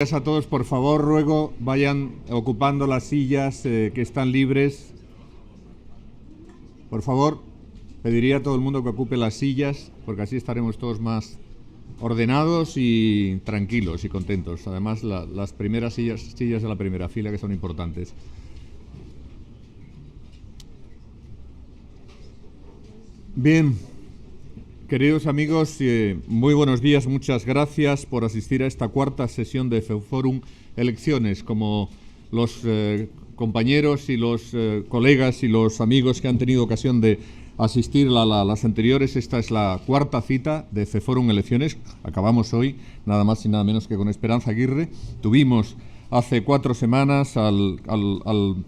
Gracias a todos, por favor, ruego vayan ocupando las sillas que están libres. Por favor, pediría a todo el mundo que ocupe las sillas, porque así estaremos todos más ordenados y tranquilos y contentos. Además, las primeras sillas de la primera fila, que son importantes. Bien, queridos amigos, muy buenos días, muchas gracias por asistir a esta cuarta sesión de FEUFORUM Elecciones. Como los compañeros y los colegas y los amigos que han tenido ocasión de asistir a las anteriores, esta es la cuarta cita de FEUFORUM Elecciones. Acabamos hoy, nada más y nada menos que con Esperanza Aguirre. Tuvimos hace 4 semanas al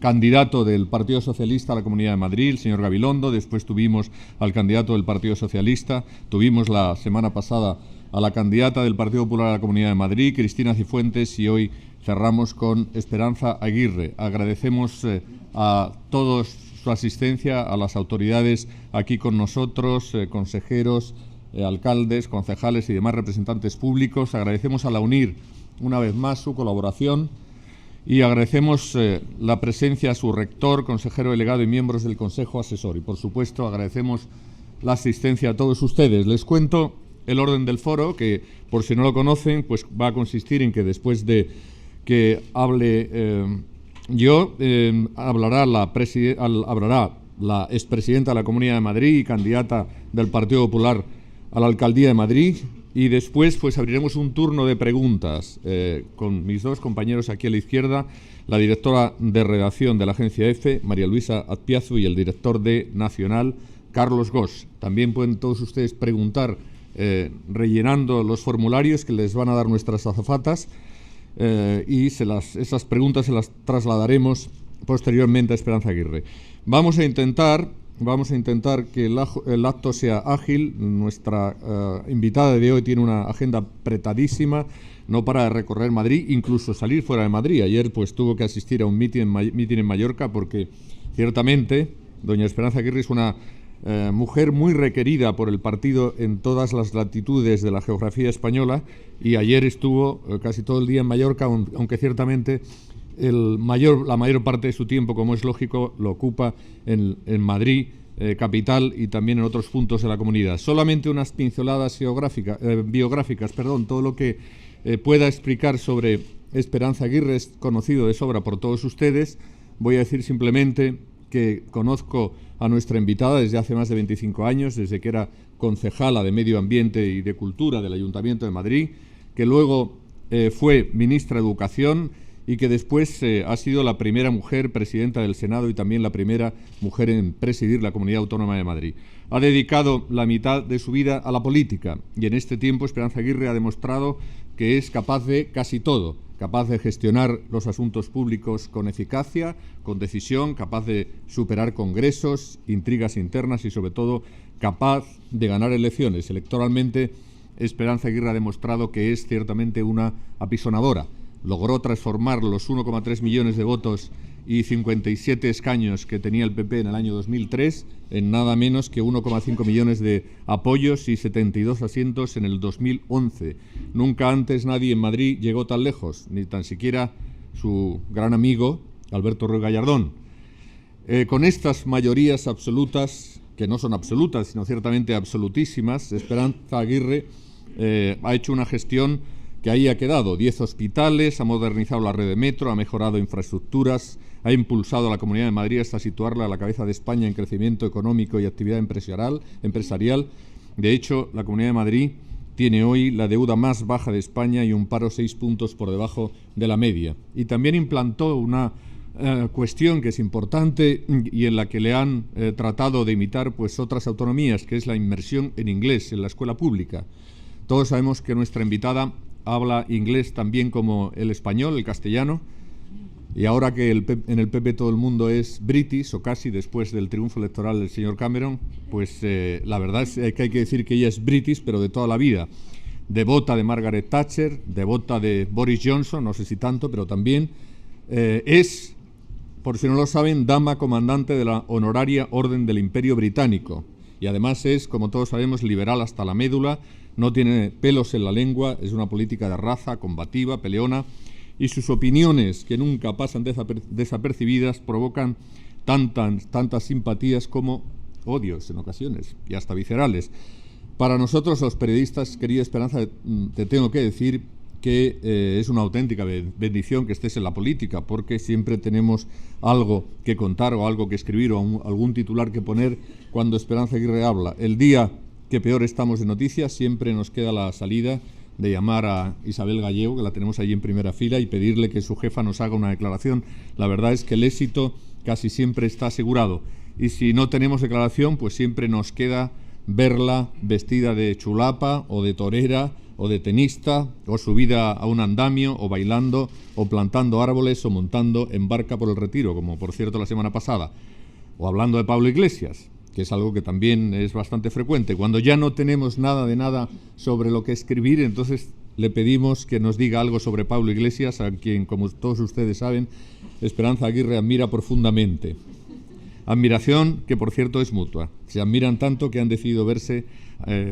candidato del Partido Socialista a la Comunidad de Madrid, el señor Gabilondo. Después tuvimos al candidato del Partido Socialista. Tuvimos la semana pasada a la candidata del Partido Popular a la Comunidad de Madrid, Cristina Cifuentes, y hoy cerramos con Esperanza Aguirre. Agradecemos a todos su asistencia, a las autoridades aquí con nosotros, consejeros, alcaldes, concejales y demás representantes públicos. Agradecemos a la UNIR una vez más su colaboración. Y agradecemos la presencia a su rector, consejero delegado y miembros del Consejo Asesor. Y, por supuesto, agradecemos la asistencia a todos ustedes. Les cuento el orden del foro, que, por si no lo conocen, pues va a consistir en que después de que hable yo, hablará la expresidenta de la Comunidad de Madrid y candidata del Partido Popular a la Alcaldía de Madrid. Y después pues abriremos un turno de preguntas con mis dos compañeros aquí a la izquierda, la directora de redacción de la agencia EFE, María Luisa Azpiazu, y el director de Nacional, Carlos Gos. También pueden todos ustedes preguntar rellenando los formularios que les van a dar nuestras azafatas y esas preguntas se las trasladaremos posteriormente a Esperanza Aguirre. Vamos a intentar que el acto sea ágil. Nuestra invitada de hoy tiene una agenda apretadísima, no para de recorrer Madrid, incluso salir fuera de Madrid. Ayer pues tuvo que asistir a un mitin en Mallorca porque ciertamente doña Esperanza Aguirre es una mujer muy requerida por el partido en todas las latitudes de la geografía española, y ayer estuvo casi todo el día en Mallorca, aunque ciertamente la mayor parte de su tiempo, como es lógico, lo ocupa en Madrid, capital, y también en otros puntos de la comunidad. Solamente unas pinceladas biográficas, todo lo que pueda explicar sobre Esperanza Aguirre es conocido de sobra por todos ustedes. Voy a decir simplemente que conozco a nuestra invitada desde hace más de 25 años, desde que era concejala de Medio Ambiente y de Cultura del Ayuntamiento de Madrid, que luego fue ministra de Educación, y que después ha sido la primera mujer presidenta del Senado y también la primera mujer en presidir la Comunidad Autónoma de Madrid. Ha dedicado la mitad de su vida a la política, y en este tiempo Esperanza Aguirre ha demostrado que es capaz de casi todo, capaz de gestionar los asuntos públicos con eficacia, con decisión, capaz de superar congresos, intrigas internas y, sobre todo, capaz de ganar elecciones. Electoralmente, Esperanza Aguirre ha demostrado que es ciertamente una apisonadora. Logró transformar los 1,3 millones de votos y 57 escaños que tenía el PP en el año 2003 en nada menos que 1,5 millones de apoyos y 72 asientos en el 2011. Nunca antes nadie en Madrid llegó tan lejos, ni tan siquiera su gran amigo Alberto Ruiz Gallardón. Con estas mayorías absolutas, que no son absolutas, sino ciertamente absolutísimas, Esperanza Aguirre ha hecho una gestión que ahí ha quedado. 10 hospitales, ha modernizado la red de metro, ha mejorado infraestructuras, ha impulsado a la Comunidad de Madrid hasta situarla a la cabeza de España en crecimiento económico y actividad empresarial. De hecho, la Comunidad de Madrid tiene hoy la deuda más baja de España y un paro 6 puntos por debajo de la media. Y también implantó una cuestión que es importante y en la que le han tratado de imitar pues otras autonomías, que es la inmersión en inglés en la escuela pública. Todos sabemos que nuestra invitada habla inglés también como el español, el castellano, y ahora que en el PP todo el mundo es british, o casi, después del triunfo electoral del señor Cameron, pues la verdad es que hay que decir que ella es british, pero de toda la vida. Devota de Margaret Thatcher, devota de Boris Johnson, no sé si tanto, pero también es, por si no lo saben, dama comandante de la honoraria Orden del Imperio Británico. y además es, como todos sabemos, liberal hasta la médula, no tiene pelos en la lengua, es una política de raza, combativa, peleona, y sus opiniones, que nunca pasan desapercibidas, provocan tantas simpatías como odios en ocasiones, y hasta viscerales. Para nosotros, los periodistas, querida Esperanza, te tengo que decir que es una auténtica bendición que estés en la política, porque siempre tenemos algo que contar o algo que escribir o algún titular que poner cuando Esperanza Aguirre habla. El día que peor estamos de noticias, siempre nos queda la salida de llamar a Isabel Gallego, que la tenemos allí en primera fila, y pedirle que su jefa nos haga una declaración. La verdad es que el éxito casi siempre está asegurado, y si no tenemos declaración, pues siempre nos queda verla vestida de chulapa o de torera o de tenista, o subida a un andamio, o bailando, o plantando árboles, o montando en barca por el Retiro, como por cierto la semana pasada, o hablando de Pablo Iglesias, que es algo que también es bastante frecuente. Cuando ya no tenemos nada de nada sobre lo que escribir, entonces le pedimos que nos diga algo sobre Pablo Iglesias, a quien, como todos ustedes saben, Esperanza Aguirre admira profundamente. Admiración que, por cierto, es mutua. Se admiran tanto que han decidido verse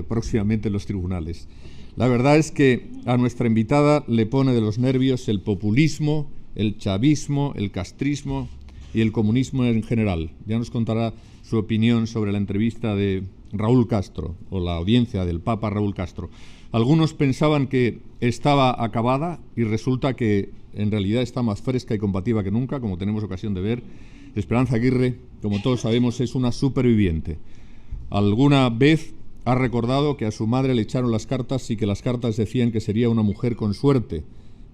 próximamente en los tribunales. La verdad es que a nuestra invitada le pone de los nervios el populismo, el chavismo, el castrismo y el comunismo en general. Ya nos contará su opinión sobre la entrevista de Raúl Castro, o la audiencia del Papa Raúl Castro. Algunos pensaban que estaba acabada y resulta que en realidad está más fresca y combativa que nunca, como tenemos ocasión de ver. Esperanza Aguirre, como todos sabemos, es una superviviente. Alguna vez ha recordado que a su madre le echaron las cartas y que las cartas decían que sería una mujer con suerte.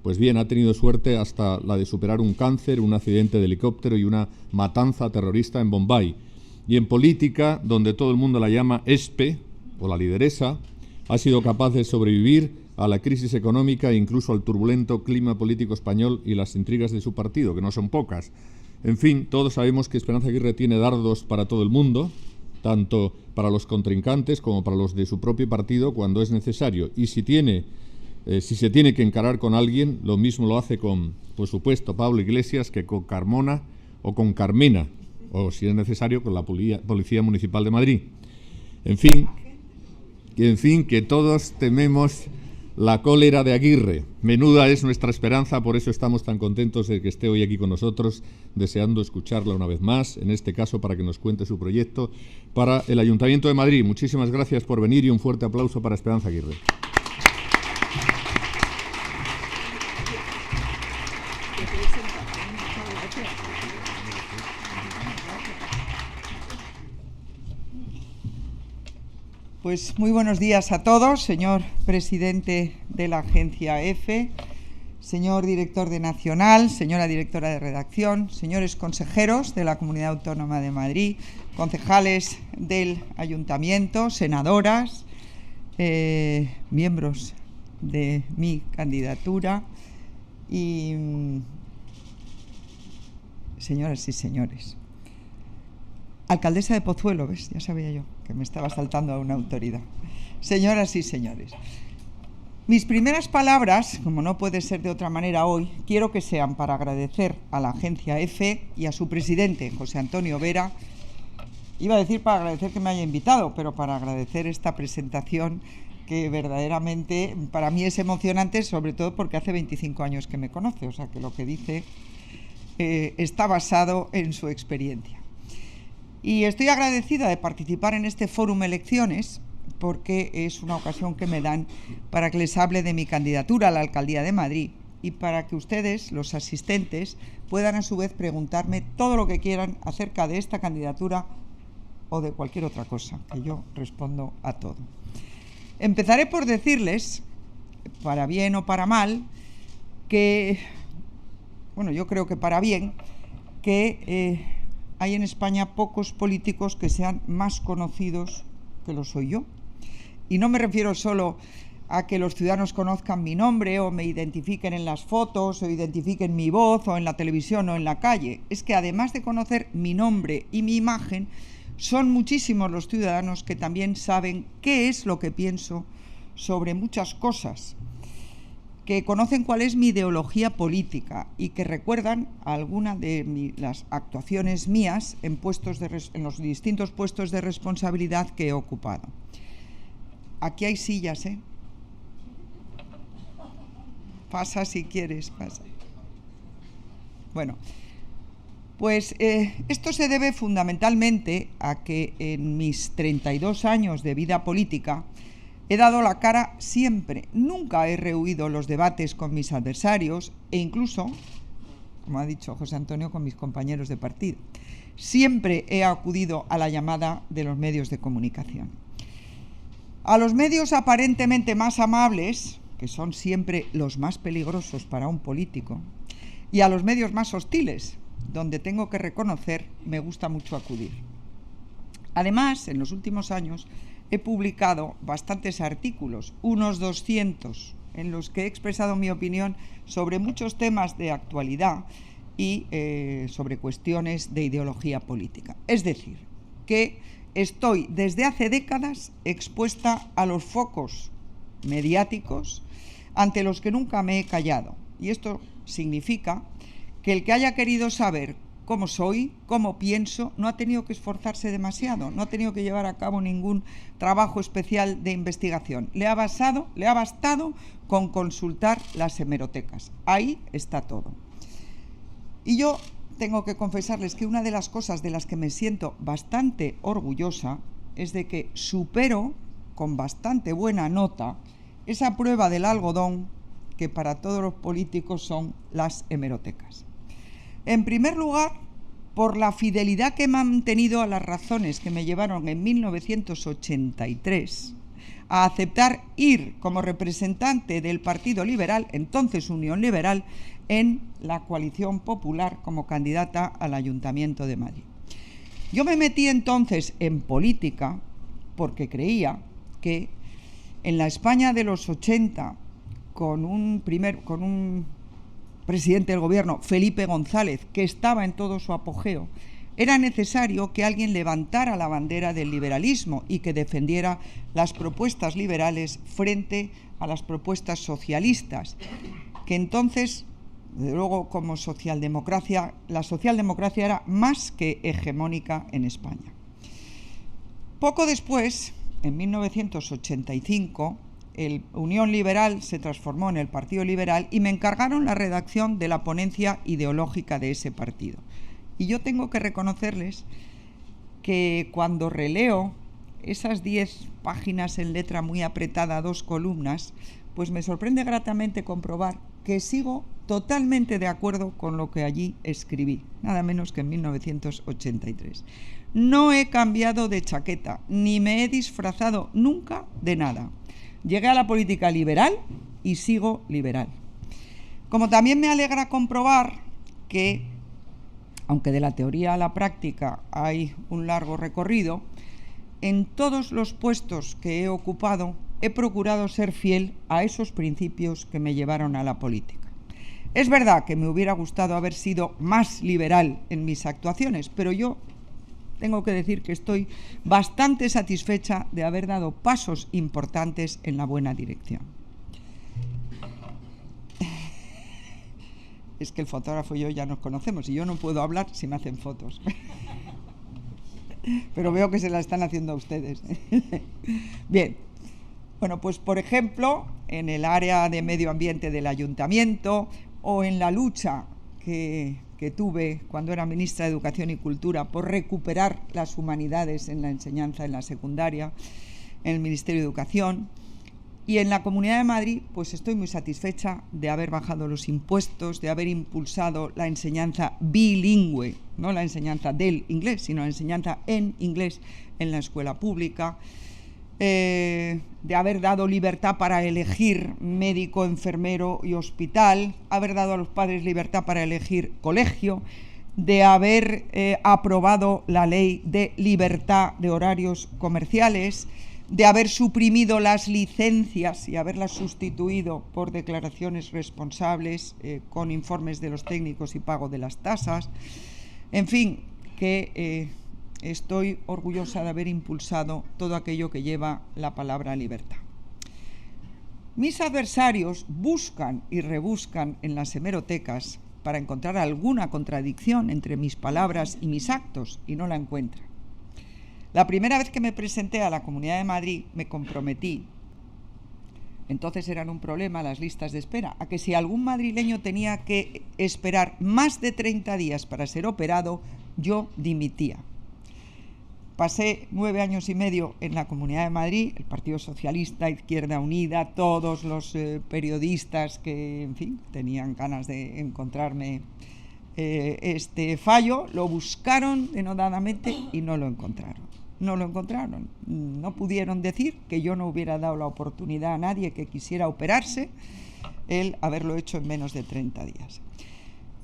Pues bien, ha tenido suerte hasta la de superar un cáncer, un accidente de helicóptero y una matanza terrorista en Bombay. Y en política, donde todo el mundo la llama ESPE, o la lideresa, ha sido capaz de sobrevivir a la crisis económica e incluso al turbulento clima político español y las intrigas de su partido, que no son pocas. En fin, todos sabemos que Esperanza Aguirre tiene dardos para todo el mundo, tanto para los contrincantes como para los de su propio partido cuando es necesario. Y si se tiene que encarar con alguien, lo mismo lo hace con, por supuesto, Pablo Iglesias que con Carmona o con Carmena, o si es necesario con la Policía Municipal de Madrid. En fin, que todos tememos la cólera de Aguirre. Menuda es nuestra esperanza, por eso estamos tan contentos de que esté hoy aquí con nosotros, deseando escucharla una vez más, en este caso para que nos cuente su proyecto para el Ayuntamiento de Madrid. Muchísimas gracias por venir y un fuerte aplauso para Esperanza Aguirre. Pues muy buenos días a todos, señor presidente de la agencia EFE, señor director de Nacional, señora directora de redacción, señores consejeros de la Comunidad Autónoma de Madrid, concejales del Ayuntamiento, senadoras, miembros de mi candidatura y señoras y señores. Alcaldesa de Pozuelo, ¿ves? Ya sabía yo que me estaba saltando a una autoridad. Señoras y señores, mis primeras palabras, como no puede ser de otra manera hoy, quiero que sean para agradecer a la agencia EFE y a su presidente, José Antonio Vera. Iba a decir para agradecer que me haya invitado, pero para agradecer esta presentación que verdaderamente para mí es emocionante, sobre todo porque hace 25 años que me conoce, o sea que lo que dice está basado en su experiencia. Y estoy agradecida de participar en este Fórum Elecciones porque es una ocasión que me dan para que les hable de mi candidatura a la Alcaldía de Madrid y para que ustedes, los asistentes, puedan a su vez preguntarme todo lo que quieran acerca de esta candidatura o de cualquier otra cosa, que yo respondo a todo. Empezaré por decirles, para bien o para mal, que, bueno, yo creo que para bien, que hay en España pocos políticos que sean más conocidos que lo soy yo. Y no me refiero solo a que los ciudadanos conozcan mi nombre o me identifiquen en las fotos o identifiquen mi voz o en la televisión o en la calle. Es que además de conocer mi nombre y mi imagen, son muchísimos los ciudadanos que también saben qué es lo que pienso sobre muchas cosas. que conocen cuál es mi ideología política y que recuerdan algunas de las actuaciones mías en los distintos puestos de responsabilidad que he ocupado. Aquí hay sillas, ¿eh? Pasa si quieres, pasa. Bueno, pues esto se debe fundamentalmente a que en mis 32 años de vida política he dado la cara siempre, nunca he rehuido los debates con mis adversarios e incluso, como ha dicho José Antonio, con mis compañeros de partido. Siempre he acudido a la llamada de los medios de comunicación. A los medios aparentemente más amables, que son siempre los más peligrosos para un político, y a los medios más hostiles, donde tengo que reconocer me gusta mucho acudir. Además, en los últimos años he publicado bastantes artículos, unos 200, en los que he expresado mi opinión sobre muchos temas de actualidad y sobre cuestiones de ideología política. Es decir, que estoy desde hace décadas expuesta a los focos mediáticos ante los que nunca me he callado. Y esto significa que el que haya querido saber cómo soy, cómo pienso, no ha tenido que esforzarse demasiado, no ha tenido que llevar a cabo ningún trabajo especial de investigación. Le ha bastado con consultar las hemerotecas. Ahí está todo. Y yo tengo que confesarles que una de las cosas de las que me siento bastante orgullosa es de que supero con bastante buena nota esa prueba del algodón que para todos los políticos son las hemerotecas. En primer lugar, por la fidelidad que he mantenido a las razones que me llevaron en 1983 a aceptar ir como representante del Partido Liberal, entonces Unión Liberal, en la Coalición Popular como candidata al Ayuntamiento de Madrid. Yo me metí entonces en política porque creía que en la España de los 80, con un presidente del gobierno, Felipe González, que estaba en todo su apogeo, era necesario que alguien levantara la bandera del liberalismo y que defendiera las propuestas liberales frente a las propuestas socialistas, que entonces, desde luego, como socialdemocracia, la socialdemocracia era más que hegemónica en España. Poco después, en 1985, el Unión Liberal se transformó en el Partido Liberal y me encargaron la redacción de la ponencia ideológica de ese partido. Y yo tengo que reconocerles que cuando releo esas 10 páginas en letra muy apretada, 2 columnas, pues me sorprende gratamente comprobar que sigo totalmente de acuerdo con lo que allí escribí, nada menos que en 1983. No he cambiado de chaqueta, ni me he disfrazado nunca de nada. Llegué a la política liberal y sigo liberal. Como también me alegra comprobar que, aunque de la teoría a la práctica hay un largo recorrido, en todos los puestos que he ocupado he procurado ser fiel a esos principios que me llevaron a la política. Es verdad que me hubiera gustado haber sido más liberal en mis actuaciones, pero yo tengo que decir que estoy bastante satisfecha de haber dado pasos importantes en la buena dirección. Es que el fotógrafo y yo ya nos conocemos y yo no puedo hablar si me hacen fotos. Pero veo que se la están haciendo a ustedes. Bien, bueno, pues por ejemplo, en el área de medio ambiente del ayuntamiento o en la lucha que tuve cuando era ministra de Educación y Cultura por recuperar las humanidades en la enseñanza en la secundaria, en el Ministerio de Educación. Y en la Comunidad de Madrid, pues estoy muy satisfecha de haber bajado los impuestos, de haber impulsado la enseñanza bilingüe, no la enseñanza del inglés, sino la enseñanza en inglés en la escuela pública, de haber dado libertad para elegir médico, enfermero y hospital, haber dado a los padres libertad para elegir colegio, de haber aprobado la ley de libertad de horarios comerciales, de haber suprimido las licencias y haberlas sustituido por declaraciones responsables con informes de los técnicos y pago de las tasas. En fin, que estoy orgullosa de haber impulsado todo aquello que lleva la palabra libertad. Mis adversarios buscan y rebuscan en las hemerotecas para encontrar alguna contradicción entre mis palabras y mis actos, y no la encuentran. La primera vez que me presenté a la Comunidad de Madrid me comprometí, entonces eran un problema las listas de espera, a que si algún madrileño tenía que esperar más de 30 días para ser operado, yo dimitía. Pasé 9 años y medio en la Comunidad de Madrid, el Partido Socialista, Izquierda Unida, todos los periodistas que, en fin, tenían ganas de encontrarme este fallo, lo buscaron denodadamente y no lo encontraron. No lo encontraron. No pudieron decir que yo no hubiera dado la oportunidad a nadie que quisiera operarse el haberlo hecho en menos de 30 días.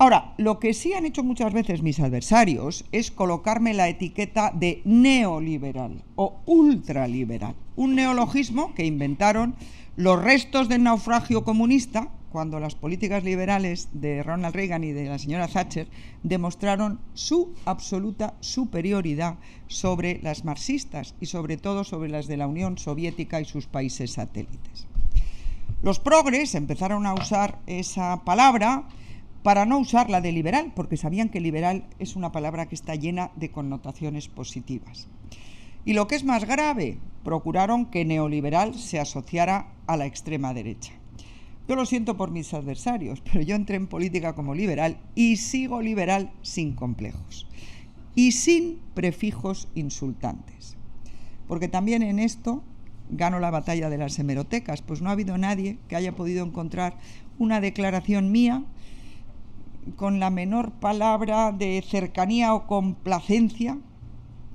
Ahora, lo que sí han hecho muchas veces mis adversarios es colocarme la etiqueta de neoliberal o ultraliberal, un neologismo que inventaron los restos del naufragio comunista cuando las políticas liberales de Ronald Reagan y de la señora Thatcher demostraron su absoluta superioridad sobre las marxistas y sobre todo sobre las de la Unión Soviética y sus países satélites. Los progres empezaron a usar esa palabra para no usarla de liberal, porque sabían que liberal es una palabra que está llena de connotaciones positivas. Y lo que es más grave, procuraron que neoliberal se asociara a la extrema derecha. Yo lo siento por mis adversarios, pero yo entré en política como liberal y sigo liberal sin complejos y sin prefijos insultantes. Porque también en esto gano la batalla de las hemerotecas, pues no ha habido nadie que haya podido encontrar una declaración mía con la menor palabra de cercanía o complacencia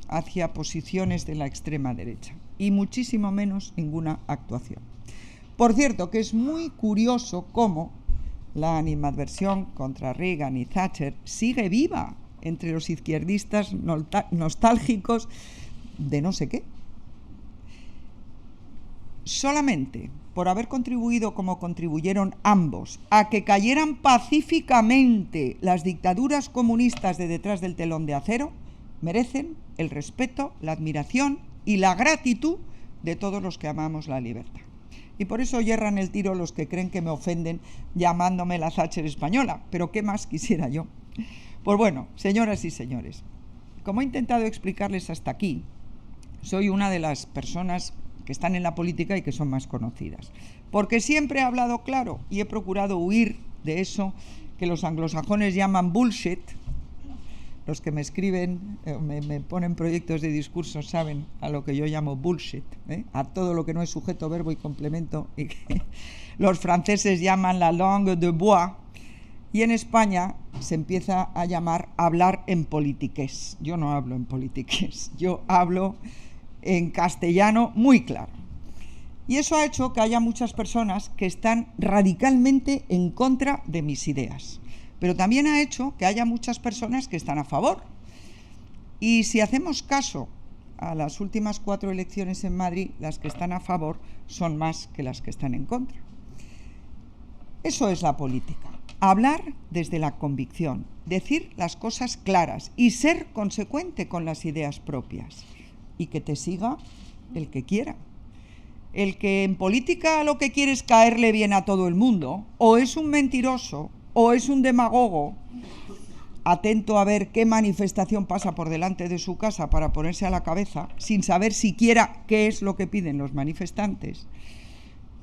hacia posiciones de la extrema derecha, y muchísimo menos ninguna actuación. Por cierto, que es muy curioso cómo la animadversión contra Reagan y Thatcher sigue viva entre los izquierdistas nostálgicos de no sé qué. Solamente por haber contribuido como contribuyeron ambos a que cayeran pacíficamente las dictaduras comunistas de detrás del telón de acero, merecen el respeto, la admiración y la gratitud de todos los que amamos la libertad. Y por eso yerran el tiro los que creen que me ofenden llamándome la Thatcher española, pero ¿qué más quisiera yo? Pues bueno, señoras y señores, como he intentado explicarles hasta aquí, soy una de las personas que están en la política y que son más conocidas, porque siempre he hablado claro y he procurado huir de eso que los anglosajones llaman bullshit. Los que me escriben, me ponen proyectos de discurso, saben a lo que yo llamo bullshit, a todo lo que no es sujeto, verbo y complemento, y que los franceses llaman la langue de bois, y en España se empieza a llamar hablar en politiqués. Yo no hablo en politiqués, yo hablo en castellano muy claro. Y eso ha hecho que haya muchas personas que están radicalmente en contra de mis ideas. Pero también ha hecho que haya muchas personas que están a favor. Y si hacemos caso a las últimas 4 elecciones en Madrid, las que están a favor son más que las que están en contra. Eso es la política. Hablar desde la convicción, decir las cosas claras y ser consecuente con las ideas propias. Y que te siga el que quiera. El que en política lo que quiere es caerle bien a todo el mundo, o es un mentiroso, o es un demagogo, atento a ver qué manifestación pasa por delante de su casa para ponerse a la cabeza, sin saber siquiera qué es lo que piden los manifestantes.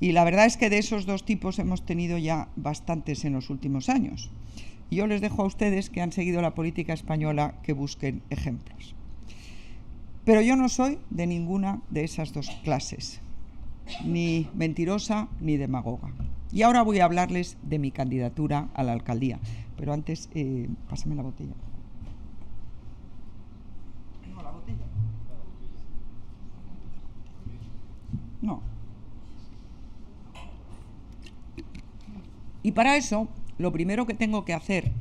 Y la verdad es que de esos dos tipos hemos tenido ya bastantes en los últimos años. Y yo les dejo a ustedes que han seguido la política española que busquen ejemplos. Pero yo no soy de ninguna de esas dos clases, ni mentirosa ni demagoga. Y ahora voy a hablarles de mi candidatura a la alcaldía. Pero antes, pásame la botella. No, la botella. No. Y para eso, lo primero que tengo que hacer,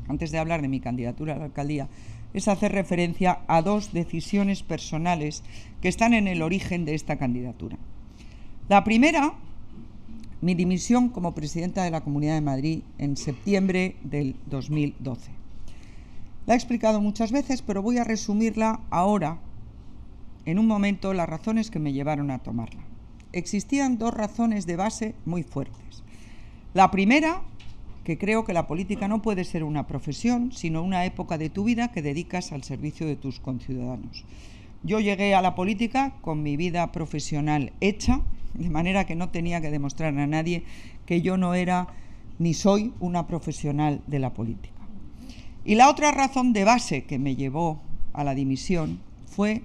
antes de hablar de mi candidatura a la alcaldía, es hacer referencia a 2 decisiones personales que están en el origen de esta candidatura. La primera, mi dimisión como presidenta de la Comunidad de Madrid en septiembre del 2012. La he explicado muchas veces, pero voy a resumirla ahora, en un momento, las razones que me llevaron a tomarla. existían dos razones de base muy fuertes. La primera, que creo que la política no puede ser una profesión, sino una época de tu vida que dedicas al servicio de tus conciudadanos. Yo llegué a la política con mi vida profesional hecha, de manera que no tenía que demostrar a nadie que yo no era ni soy una profesional de la política. Y la otra razón de base que me llevó a la dimisión fue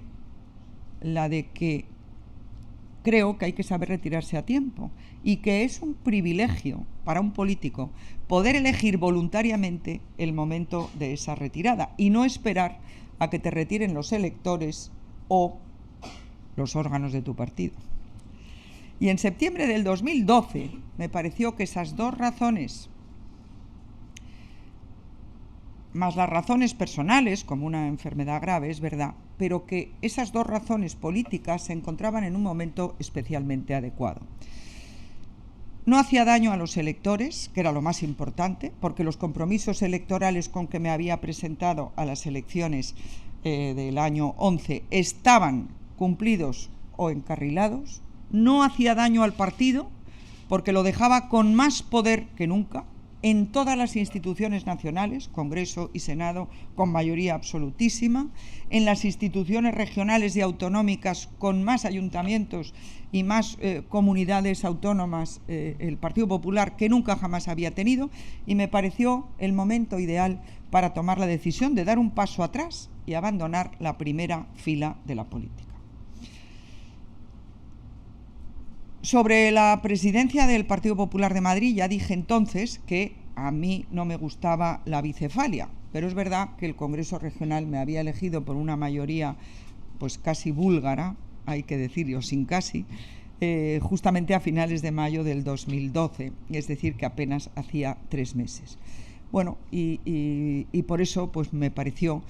la de que creo que hay que saber retirarse a tiempo y que es un privilegio para un político poder elegir voluntariamente el momento de esa retirada y no esperar a que te retiren los electores o los órganos de tu partido. Y en septiembre del 2012 me pareció que esas dos razones, más las razones personales, como una enfermedad grave, es verdad, pero que esas dos razones políticas se encontraban en un momento especialmente adecuado. No hacía daño a los electores, que era lo más importante, porque los compromisos electorales con que me había presentado a las elecciones del año 11 estaban cumplidos o encarrilados. No hacía daño al partido, porque lo dejaba con más poder que nunca en todas las instituciones nacionales, Congreso y Senado, con mayoría absolutísima, en las instituciones regionales y autonómicas, con más ayuntamientos y más comunidades autónomas, el Partido Popular, que nunca jamás había tenido, y me pareció el momento ideal para tomar la decisión de dar un paso atrás y abandonar la primera fila de la política. Sobre la presidencia del Partido Popular de Madrid ya dije entonces que a mí no me gustaba la bicefalia, pero es verdad que el Congreso Regional me había elegido por una mayoría pues casi búlgara, hay que decirlo sin casi, justamente a finales de mayo del 2012, es decir, que apenas hacía 3 meses. Bueno, y por eso pues me pareció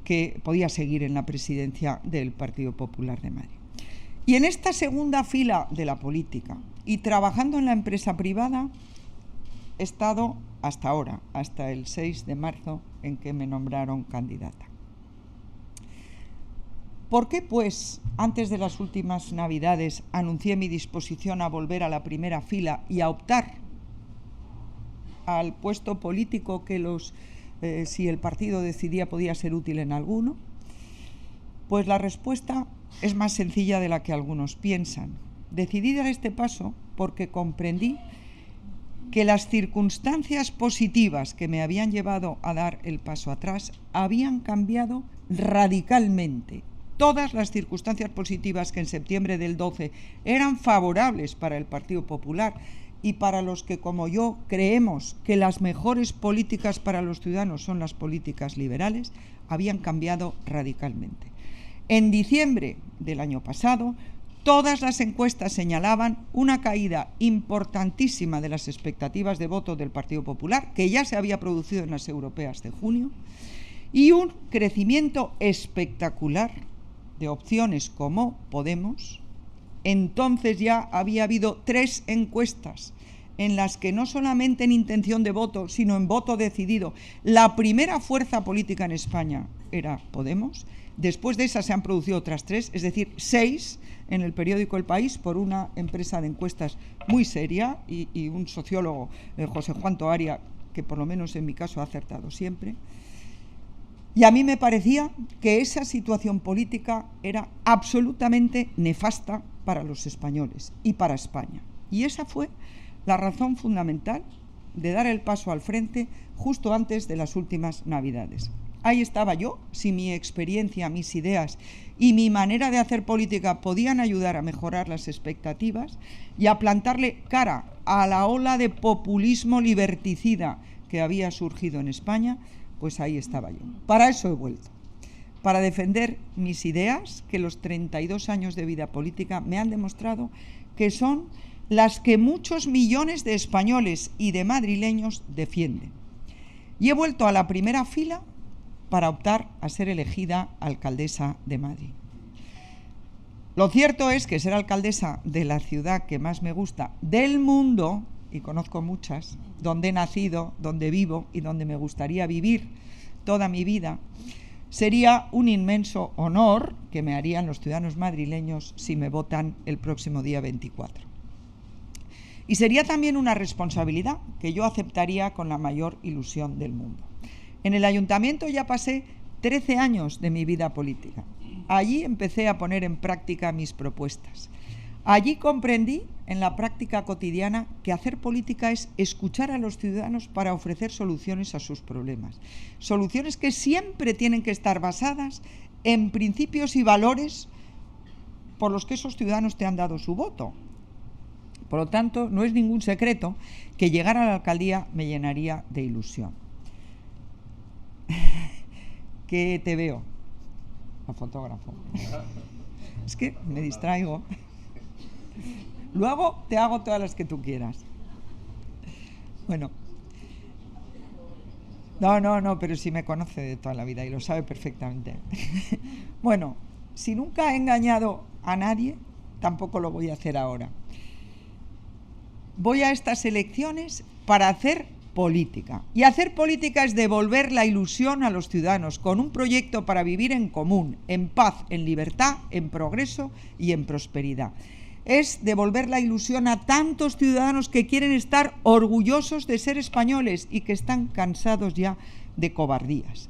que podía seguir en la presidencia del Partido Popular de Madrid. Y en esta segunda fila de la política y trabajando en la empresa privada he estado hasta ahora, hasta el 6 de marzo en que me nombraron candidata. ¿Por qué, pues, antes de las últimas Navidades anuncié mi disposición a volver a la primera fila y a optar al puesto político que si el partido decidía podía ser útil en alguno? Pues la respuesta es más sencilla de la que algunos piensan. Decidí dar este paso porque comprendí que las circunstancias positivas que me habían llevado a dar el paso atrás habían cambiado radicalmente. Todas las circunstancias positivas que en septiembre del 12 eran favorables para el Partido Popular y para los que, como yo, creemos que las mejores políticas para los ciudadanos son las políticas liberales, habían cambiado radicalmente. En diciembre del año pasado, todas las encuestas señalaban una caída importantísima de las expectativas de voto del Partido Popular, que ya se había producido en las europeas de junio, y un crecimiento espectacular de opciones como Podemos. Entonces ya había habido 3 encuestas en las que no solamente en intención de voto, sino en voto decidido, la primera fuerza política en España era Podemos. Después de esas se han producido otras 3, es decir, 6 en el periódico El País por una empresa de encuestas muy seria y un sociólogo, José Juan Toaria, que por lo menos en mi caso ha acertado siempre. Y a mí me parecía que esa situación política era absolutamente nefasta para los españoles y para España. Y esa fue la razón fundamental de dar el paso al frente justo antes de las últimas Navidades. Ahí estaba yo, si mi experiencia, mis ideas y mi manera de hacer política podían ayudar a mejorar las expectativas y a plantarle cara a la ola de populismo liberticida que había surgido en España, pues ahí estaba yo. Para eso he vuelto, para defender mis ideas, que los 32 años de vida política me han demostrado que son las que muchos millones de españoles y de madrileños defienden. Y he vuelto a la primera fila para optar a ser elegida alcaldesa de Madrid. Lo cierto es que ser alcaldesa de la ciudad que más me gusta del mundo, y conozco muchas, donde he nacido, donde vivo y donde me gustaría vivir toda mi vida, sería un inmenso honor que me harían los ciudadanos madrileños si me votan el próximo día 24. Y sería también una responsabilidad que yo aceptaría con la mayor ilusión del mundo. En el ayuntamiento ya pasé 13 años de mi vida política. Allí empecé a poner en práctica mis propuestas. Allí comprendí en la práctica cotidiana que hacer política es escuchar a los ciudadanos para ofrecer soluciones a sus problemas. Soluciones que siempre tienen que estar basadas en principios y valores por los que esos ciudadanos te han dado su voto. Por lo tanto, no es ningún secreto que llegar a la alcaldía me llenaría de ilusión. ¿Qué te veo? A fotógrafo. Es que me distraigo. Luego te hago todas las que tú quieras. Bueno. No, pero sí me conoce de toda la vida y lo sabe perfectamente. Bueno, si nunca he engañado a nadie, tampoco lo voy a hacer ahora. Voy a estas elecciones para hacer política. Y hacer política es devolver la ilusión a los ciudadanos con un proyecto para vivir en común, en paz, en libertad, en progreso y en prosperidad. Es devolver la ilusión a tantos ciudadanos que quieren estar orgullosos de ser españoles y que están cansados ya de cobardías.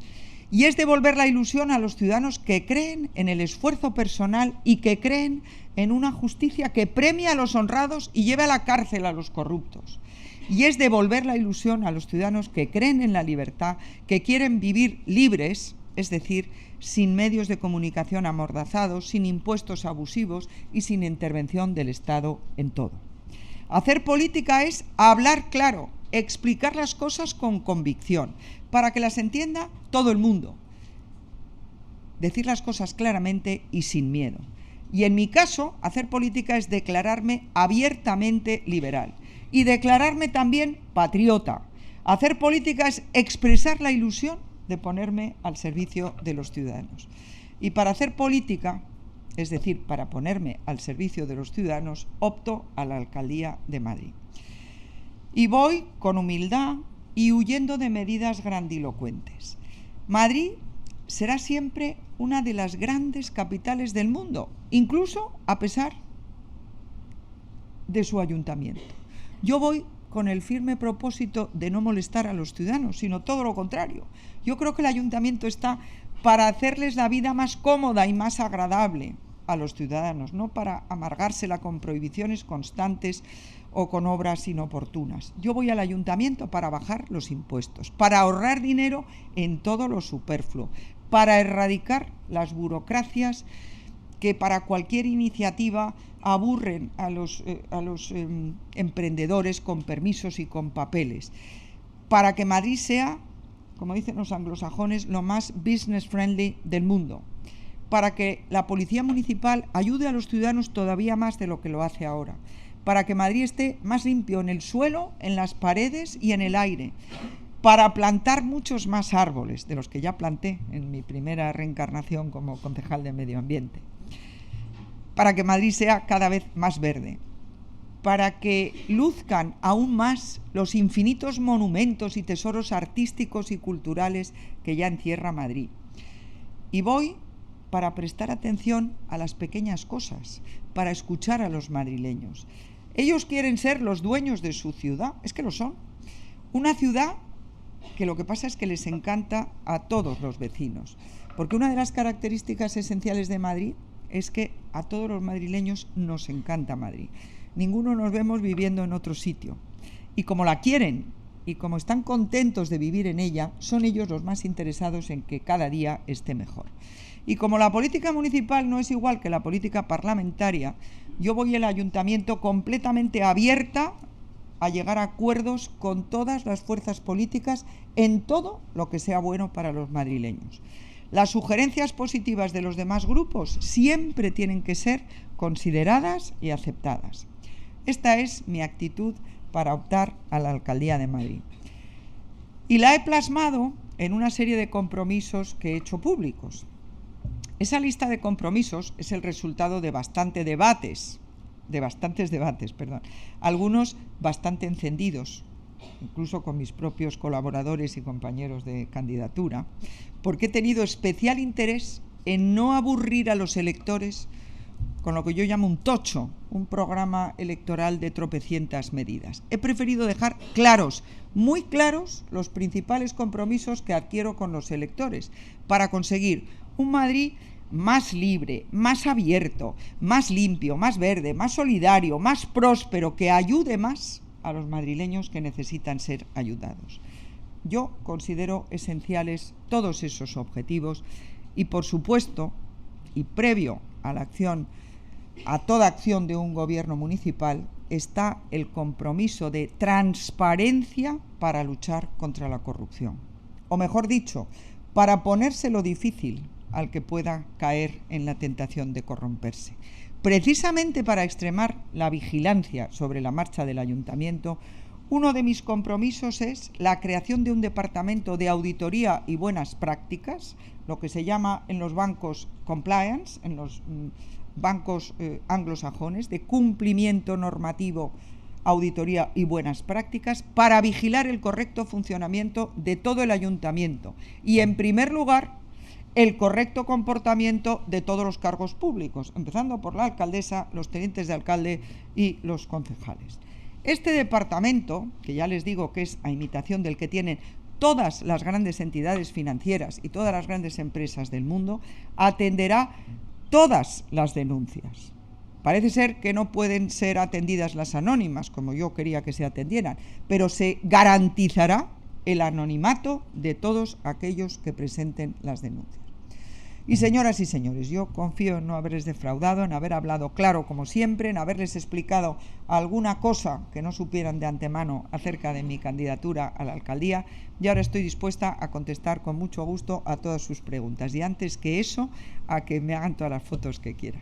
Y es devolver la ilusión a los ciudadanos que creen en el esfuerzo personal y que creen en una justicia que premia a los honrados y lleve a la cárcel a los corruptos. Y es devolver la ilusión a los ciudadanos que creen en la libertad, que quieren vivir libres, es decir, sin medios de comunicación amordazados, sin impuestos abusivos y sin intervención del Estado en todo. Hacer política es hablar claro, explicar las cosas con convicción, para que las entienda todo el mundo. Decir las cosas claramente y sin miedo. Y en mi caso, hacer política es declararme abiertamente liberal y declararme también patriota. Hacer política es expresar la ilusión de ponerme al servicio de los ciudadanos. Y para hacer política, es decir, para ponerme al servicio de los ciudadanos, opto a la Alcaldía de Madrid. Y voy con humildad y huyendo de medidas grandilocuentes. Madrid será siempre una de las grandes capitales del mundo, incluso a pesar de su ayuntamiento. Yo voy con el firme propósito de no molestar a los ciudadanos, sino todo lo contrario. Yo creo que el ayuntamiento está para hacerles la vida más cómoda y más agradable a los ciudadanos, no para amargársela con prohibiciones constantes o con obras inoportunas. Yo voy al ayuntamiento para bajar los impuestos, para ahorrar dinero en todo lo superfluo, para erradicar las burocracias que para cualquier iniciativa aburren a los emprendedores con permisos y con papeles, para que Madrid sea, como dicen los anglosajones, lo más business friendly del mundo, para que la policía municipal ayude a los ciudadanos todavía más de lo que lo hace ahora, para que Madrid esté más limpio en el suelo, en las paredes y en el aire, para plantar muchos más árboles de los que ya planté en mi primera reencarnación como concejal de Medio Ambiente, para que Madrid sea cada vez más verde, para que luzcan aún más los infinitos monumentos y tesoros artísticos y culturales que ya encierra Madrid. Y voy para prestar atención a las pequeñas cosas, para escuchar a los madrileños. Ellos quieren ser los dueños de su ciudad, es que lo son. Una ciudad que lo que pasa es que les encanta a todos los vecinos, porque una de las características esenciales de Madrid es que a todos los madrileños nos encanta Madrid. Ninguno nos vemos viviendo en otro sitio. Y como la quieren y como están contentos de vivir en ella, son ellos los más interesados en que cada día esté mejor. Y como la política municipal no es igual que la política parlamentaria, yo voy al ayuntamiento completamente abierta a llegar a acuerdos con todas las fuerzas políticas en todo lo que sea bueno para los madrileños. Las sugerencias positivas de los demás grupos siempre tienen que ser consideradas y aceptadas. Esta es mi actitud para optar a la Alcaldía de Madrid. Y la he plasmado en una serie de compromisos que he hecho públicos. Esa lista de compromisos es el resultado de bastantes debates, algunos bastante encendidos, incluso con mis propios colaboradores y compañeros de candidatura, porque he tenido especial interés en no aburrir a los electores con lo que yo llamo un tocho, un programa electoral de tropecientas medidas. He preferido dejar claros, muy claros, los principales compromisos que adquiero con los electores para conseguir un Madrid más libre, más abierto, más limpio, más verde, más solidario, más próspero, que ayude más a los madrileños que necesitan ser ayudados. Yo considero esenciales todos esos objetivos y, por supuesto, y previo a la acción, a toda acción de un gobierno municipal, está el compromiso de transparencia para luchar contra la corrupción. O mejor dicho, para ponérselo difícil al que pueda caer en la tentación de corromperse. Precisamente para extremar la vigilancia sobre la marcha del ayuntamiento, uno de mis compromisos es la creación de un departamento de auditoría y buenas prácticas, lo que se llama en los bancos compliance, en los bancos anglosajones, de cumplimiento normativo, auditoría y buenas prácticas, para vigilar el correcto funcionamiento de todo el ayuntamiento y, en primer lugar, el correcto comportamiento de todos los cargos públicos, empezando por la alcaldesa, los tenientes de alcalde y los concejales. Este departamento, que ya les digo que es a imitación del que tienen todas las grandes entidades financieras y todas las grandes empresas del mundo, atenderá todas las denuncias. Parece ser que no pueden ser atendidas las anónimas, como yo quería que se atendieran, pero se garantizará el anonimato de todos aquellos que presenten las denuncias. Y, señoras y señores, yo confío en no haberles defraudado, en haber hablado claro como siempre, en haberles explicado alguna cosa que no supieran de antemano acerca de mi candidatura a la alcaldía, y ahora estoy dispuesta a contestar con mucho gusto a todas sus preguntas. Y antes que eso, a que me hagan todas las fotos que quieran.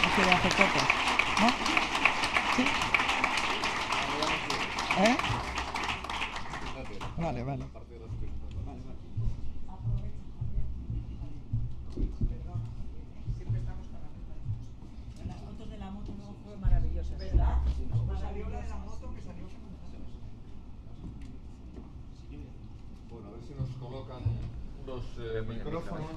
¿No quiere hacer fotos? ¿No? ¿Sí? ¿Eh? Vale, vale. Las fotos de la moto luego fueron maravillosas. ¿Verdad? Salió la de la moto que salió. Bueno, a ver si nos colocan unos micrófonos.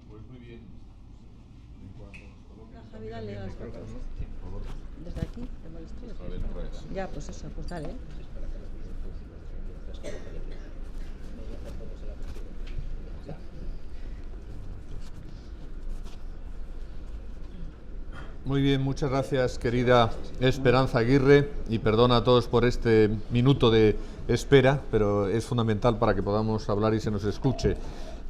Pues muy bien. Javi, dale las fotos. Desde aquí, te molesté. Ya, pues eso, pues dale. Muy bien, muchas gracias, querida Esperanza Aguirre, y perdona a todos por este minuto de espera, pero es fundamental para que podamos hablar y se nos escuche.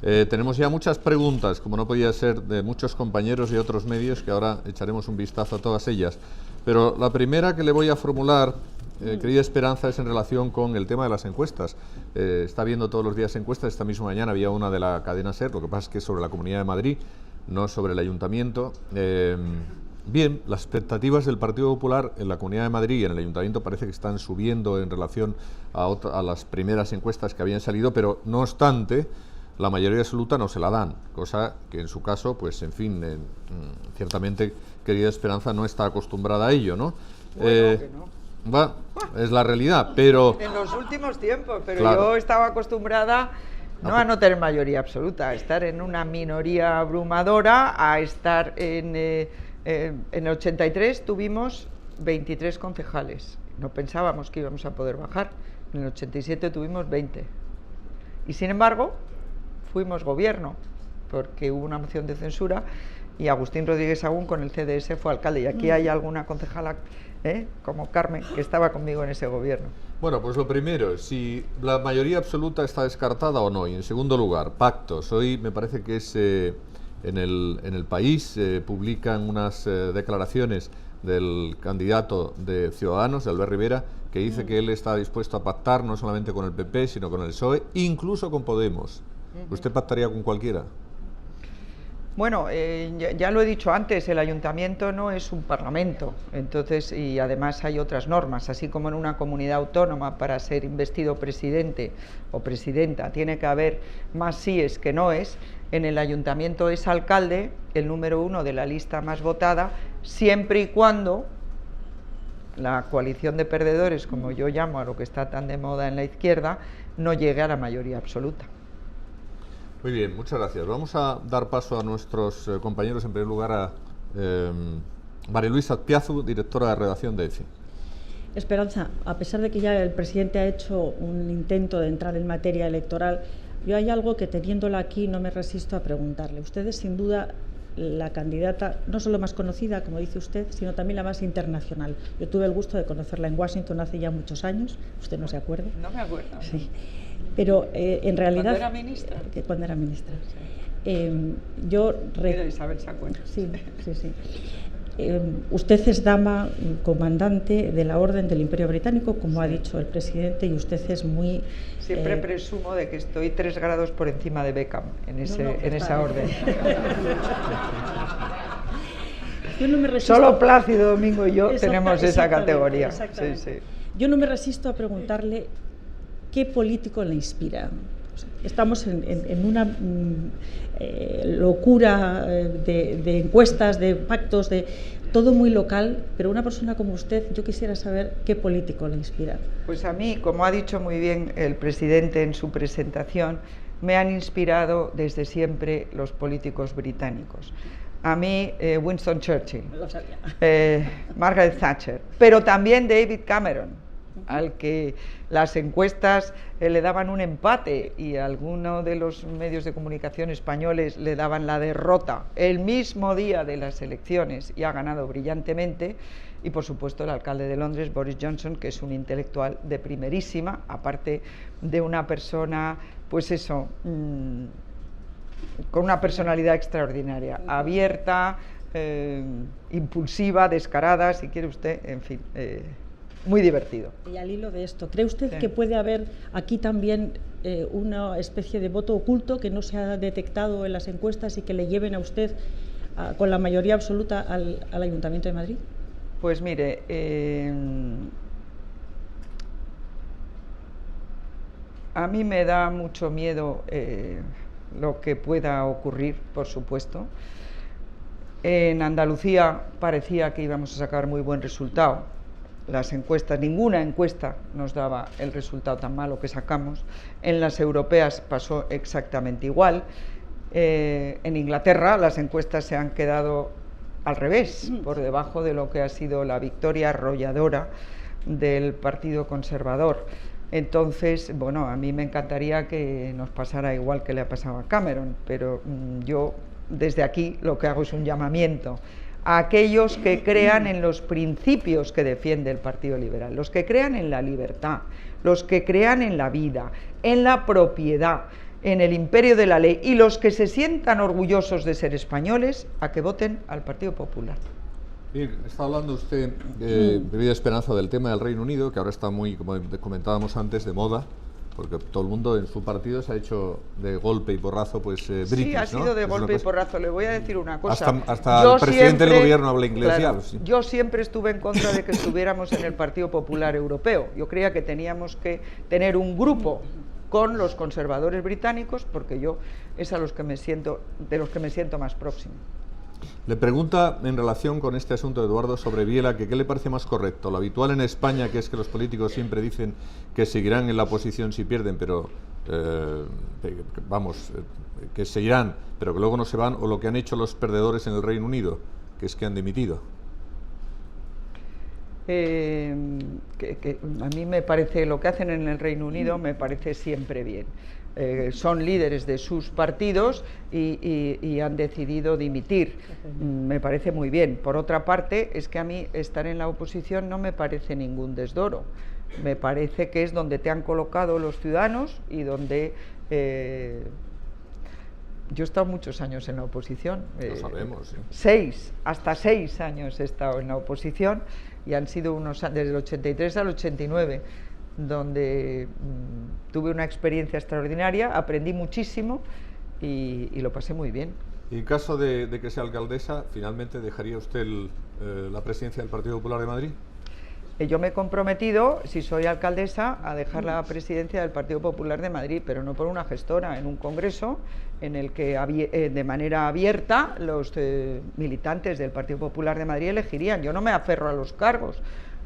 Tenemos ya muchas preguntas, como no podía ser, de muchos compañeros y otros medios, que ahora echaremos un vistazo a todas ellas. Pero la primera que le voy a formular, querida Esperanza, es en relación con el tema de las encuestas. Está viendo todos los días encuestas. Esta misma mañana había una de la cadena SER, lo que pasa es que es sobre la Comunidad de Madrid, no sobre el Ayuntamiento. Bien, las expectativas del Partido Popular en la Comunidad de Madrid y en el Ayuntamiento parece que están subiendo en relación a las primeras encuestas que habían salido, pero no obstante, la mayoría absoluta no se la dan, cosa que en su caso, pues en fin, ciertamente, querida Esperanza, no está acostumbrada a ello, ¿no? Bueno, que no. Es la realidad, pero... En los últimos tiempos, pero claro, yo estaba acostumbrada no a no tener mayoría absoluta, a estar en una minoría abrumadora, a estar en el 83 tuvimos 23 concejales. No pensábamos que íbamos a poder bajar. En el 87 tuvimos 20. Y sin embargo, fuimos gobierno, porque hubo una moción de censura y Agustín Rodríguez Sagún con el CDS fue alcalde. Y aquí hay alguna concejala, como Carmen, que estaba conmigo en ese gobierno. Bueno, pues lo primero, si la mayoría absoluta está descartada o no. Y en segundo lugar, pactos. Hoy me parece que es... en el País publican unas declaraciones del candidato de Ciudadanos, de Albert Rivera, que dice que él está dispuesto a pactar no solamente con el PP, sino con el PSOE, incluso con Podemos. ¿Usted pactaría con cualquiera? Bueno, ya lo he dicho antes, el ayuntamiento no es un parlamento, entonces, y además hay otras normas, así como en una comunidad autónoma para ser investido presidente o presidenta tiene que haber más síes que noes. En el ayuntamiento es alcalde el número 1 de la lista más votada, siempre y cuando la coalición de perdedores, como yo llamo a lo que está tan de moda en la izquierda, no llegue a la mayoría absoluta. Muy bien, muchas gracias. Vamos a dar paso a nuestros compañeros, en primer lugar a María Luisa Azpiazu, directora de redacción de EFE. Esperanza, a pesar de que ya el presidente ha hecho un intento de entrar en materia electoral, yo hay algo que, teniéndola aquí, no me resisto a preguntarle. Usted es sin duda la candidata no solo más conocida, como dice usted, sino también la más internacional. Yo tuve el gusto de conocerla en Washington hace ya muchos años, ¿usted no se acuerda? No me acuerdo. Sí. Pero en realidad... ¿Cuándo era ministra? Cuando era ministra. Pero Isabel se acuerda. Sí, sí, sí. Usted es dama comandante de la Orden del Imperio Británico, como ha dicho el presidente, y usted es muy... Siempre presumo de que estoy 3 grados por encima de Beckham en esa orden. Yo no me resisto... Solo Plácido Domingo y yo tenemos esa categoría. Sí, sí. Yo no me resisto a preguntarle qué político le inspira. Estamos en una locura de encuestas, de pactos, de todo muy local, pero una persona como usted, yo quisiera saber qué político le inspira. Pues a mí, como ha dicho muy bien el presidente en su presentación, me han inspirado desde siempre los políticos británicos. A mí, Winston Churchill, Margaret Thatcher, pero también David Cameron, al que las encuestas le daban un empate y algunos de los medios de comunicación españoles le daban la derrota el mismo día de las elecciones y ha ganado brillantemente. Y por supuesto el alcalde de Londres, Boris Johnson, que es un intelectual de primerísima, aparte de una persona, pues eso, con una personalidad extraordinaria, abierta, impulsiva, descarada, si quiere usted, en fin, muy divertido. Y al hilo de esto, ¿cree usted que puede haber aquí también una especie de voto oculto que no se ha detectado en las encuestas y que le lleven a usted con la mayoría absoluta al Ayuntamiento de Madrid? Pues mire, a mí me da mucho miedo lo que pueda ocurrir, por supuesto. En Andalucía parecía que íbamos a sacar muy buen resultado. Las encuestas, ninguna encuesta nos daba el resultado tan malo que sacamos. En las europeas pasó exactamente igual. En Inglaterra las encuestas se han quedado al revés, por debajo de lo que ha sido la victoria arrolladora del Partido Conservador. Entonces, bueno, a mí me encantaría que nos pasara igual que le ha pasado a Cameron, pero yo desde aquí lo que hago es un llamamiento a aquellos que crean en los principios que defiende el Partido Liberal, los que crean en la libertad, los que crean en la vida, en la propiedad, en el imperio de la ley y los que se sientan orgullosos de ser españoles, a que voten al Partido Popular. Bien, está hablando usted, Bebida Esperanza, del tema del Reino Unido, que ahora está muy, como comentábamos antes, de moda, porque todo el mundo en su partido se ha hecho de golpe y porrazo, pues, british, sí, ha sido de golpe y porrazo. Le voy a decir una cosa. Hasta el presidente del gobierno habla inglés. Claro, sí. Yo siempre estuve en contra de que estuviéramos en el Partido Popular Europeo. Yo creía que teníamos que tener un grupo con los conservadores británicos, porque yo es a los que me siento, de los que me siento más próximo. Le pregunta en relación con este asunto Eduardo sobre Biela, que qué le parece más correcto, lo habitual en España, que es que los políticos siempre dicen que seguirán en la oposición si pierden, pero que se irán, pero que luego no se van, o lo que han hecho los perdedores en el Reino Unido, que es que han dimitido. A mí me parece, lo que hacen en el Reino Unido me parece siempre bien. Son líderes de sus partidos y han decidido dimitir. Me parece muy bien. Por otra parte, es que a mí estar en la oposición no me parece ningún desdoro. Me parece que es donde te han colocado los ciudadanos y donde Yo he estado muchos años en la oposición. Lo sabemos, sí. Hasta 6 años he estado en la oposición y han sido desde el 83 al 89, donde tuve una experiencia extraordinaria, aprendí muchísimo y lo pasé muy bien. Y en caso de que sea alcaldesa, ¿finalmente dejaría usted la presidencia del Partido Popular de Madrid? Yo me he comprometido, si soy alcaldesa, a dejar la presidencia del Partido Popular de Madrid, pero no por una gestora, en un congreso en el que de manera abierta los militantes del Partido Popular de Madrid elegirían. Yo no me aferro a los cargos.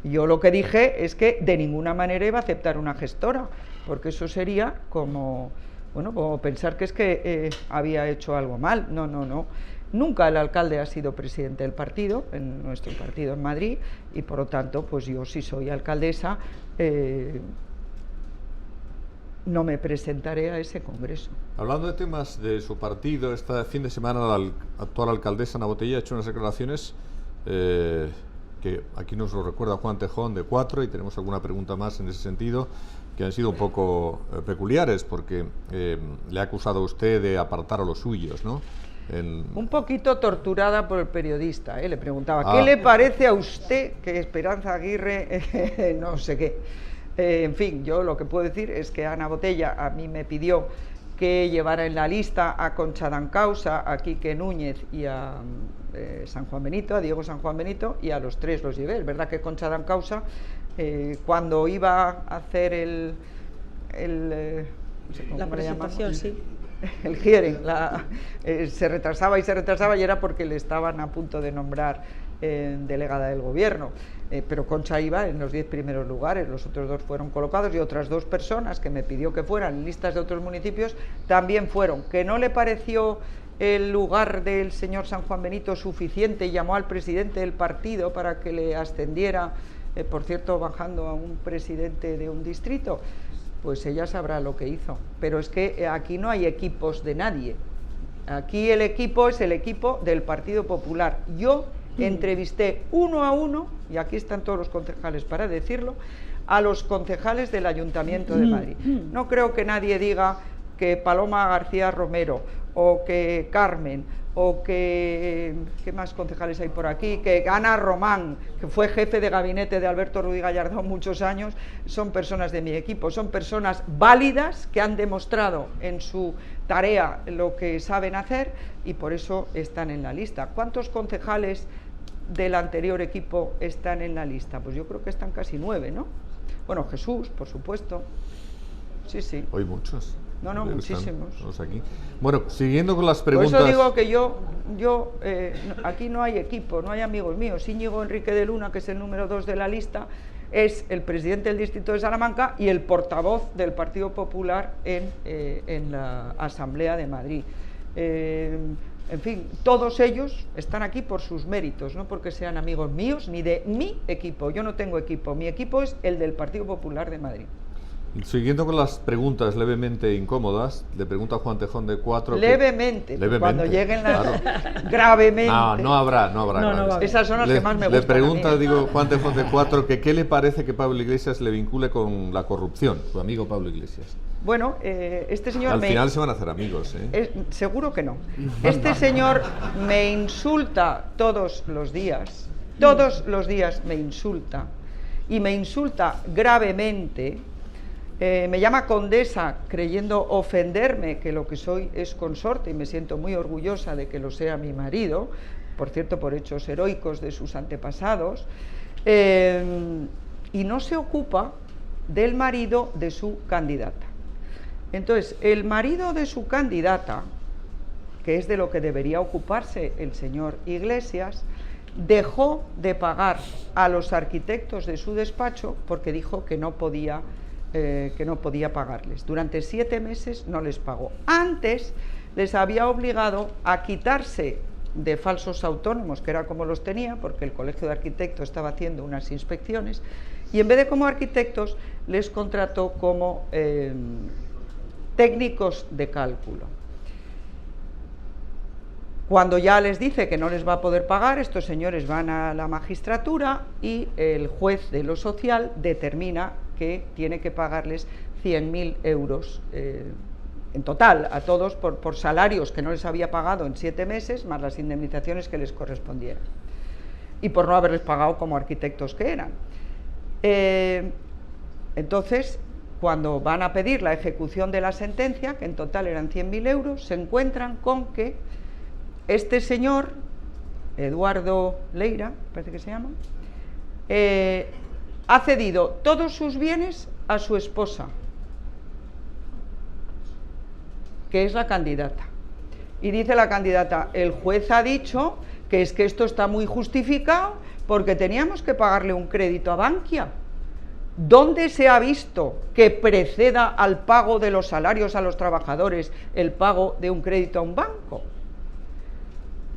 Yo lo que dije es que de ninguna manera iba a aceptar una gestora, porque eso sería como, bueno, como pensar que es que había hecho algo mal. No, no, no. Nunca el alcalde ha sido presidente del partido, en nuestro partido en Madrid, y por lo tanto, pues yo, si soy alcaldesa, no me presentaré a ese congreso. Hablando de temas de su partido, este fin de semana la actual alcaldesa Ana Botella ha hecho unas declaraciones que aquí nos lo recuerda Juan Tejón de 4, y tenemos alguna pregunta más en ese sentido, que han sido un poco peculiares, porque le ha acusado a usted de apartar a los suyos, ¿no? Un poquito torturada por el periodista, le preguntaba, ¿qué le parece a usted que Esperanza Aguirre no sé qué? En fin, yo lo que puedo decir es que Ana Botella a mí me pidió que llevara en la lista a Concha Dancausa, a Quique Núñez y a San Juan Benito, a Diego San Juan Benito, y a los 3 los llevé. Es verdad que Concha Dancausa, cuando iba a hacer no sé cómo la presentación, sí, el hearing, se retrasaba y era porque le estaban a punto de nombrar delegada del gobierno, pero Concha iba en los 10 primeros lugares, los otros 2 fueron colocados, y otras 2 personas que me pidió que fueran en listas de otros municipios también fueron. Que no le pareció el lugar del señor San Juan Benito suficiente y llamó al presidente del partido para que le ascendiera, por cierto, bajando a un presidente de un distrito, pues ella sabrá lo que hizo. Pero es que aquí no hay equipos de nadie. Aquí el equipo es el equipo del Partido Popular. Yo entrevisté 1 a 1, y aquí están todos los concejales para decirlo, a los concejales del Ayuntamiento de Madrid. No creo que nadie diga que Paloma García Romero, o que Carmen, o que, ¿qué más concejales hay por aquí?, que Ana Román, que fue jefe de gabinete de Alberto Ruiz Gallardón muchos años, son personas de mi equipo, son personas válidas que han demostrado en su tarea lo que saben hacer, y por eso están en la lista. ¿Cuántos concejales del anterior equipo están en la lista? Pues yo creo que están casi 9, ¿no? Bueno, Jesús, por supuesto. Sí, sí. Hoy muchos. No, muchísimos. Aquí. Bueno, siguiendo con las preguntas... Por eso digo que yo aquí no hay equipo, no hay amigos míos. Íñigo Enrique de Luna, que es el número 2 de la lista, es el presidente del distrito de Salamanca y el portavoz del Partido Popular en la Asamblea de Madrid. En fin, todos ellos están aquí por sus méritos, no porque sean amigos míos ni de mi equipo. Yo no tengo equipo, mi equipo es el del Partido Popular de Madrid. Siguiendo con las preguntas levemente incómodas, le pregunta Juan Tejón de 4... Levemente, cuando lleguen las... Claro. Gravemente. No habrá. No, esas son las que más me gustan. Le pregunta, Juan Tejón de 4, que ¿qué le parece que Pablo Iglesias le vincule con la corrupción, su amigo Pablo Iglesias? Bueno, este señor... Al final se van a hacer amigos, ¿eh? Seguro que no. Este señor me insulta todos los días me insulta, y me insulta gravemente. Me llama condesa creyendo ofenderme, que lo que soy es consorte, y me siento muy orgullosa de que lo sea mi marido, por cierto, por hechos heroicos de sus antepasados, y no se ocupa del marido de su candidata. Entonces, el marido de su candidata, que es de lo que debería ocuparse el señor Iglesias, dejó de pagar a los arquitectos de su despacho porque dijo que no podía pagarles. Durante 7 meses no les pagó. Antes les había obligado a quitarse de falsos autónomos, que era como los tenía, porque el Colegio de Arquitectos estaba haciendo unas inspecciones, y en vez de como arquitectos les contrató como técnicos de cálculo. Cuando ya les dice que no les va a poder pagar, estos señores van a la magistratura y el juez de lo social determina que tiene que pagarles 100.000 euros en total, a todos por salarios que no les había pagado en 7 meses, más las indemnizaciones que les correspondieran. Y por no haberles pagado como arquitectos que eran. Entonces, cuando van a pedir la ejecución de la sentencia, que en total eran 100.000 euros, se encuentran con que este señor, Eduardo Leira, parece que se llama, ha cedido todos sus bienes a su esposa, que es la candidata. Y dice la candidata, el juez ha dicho que es que esto está muy justificado porque teníamos que pagarle un crédito a Bankia. ¿Dónde se ha visto que preceda al pago de los salarios a los trabajadores el pago de un crédito a un banco?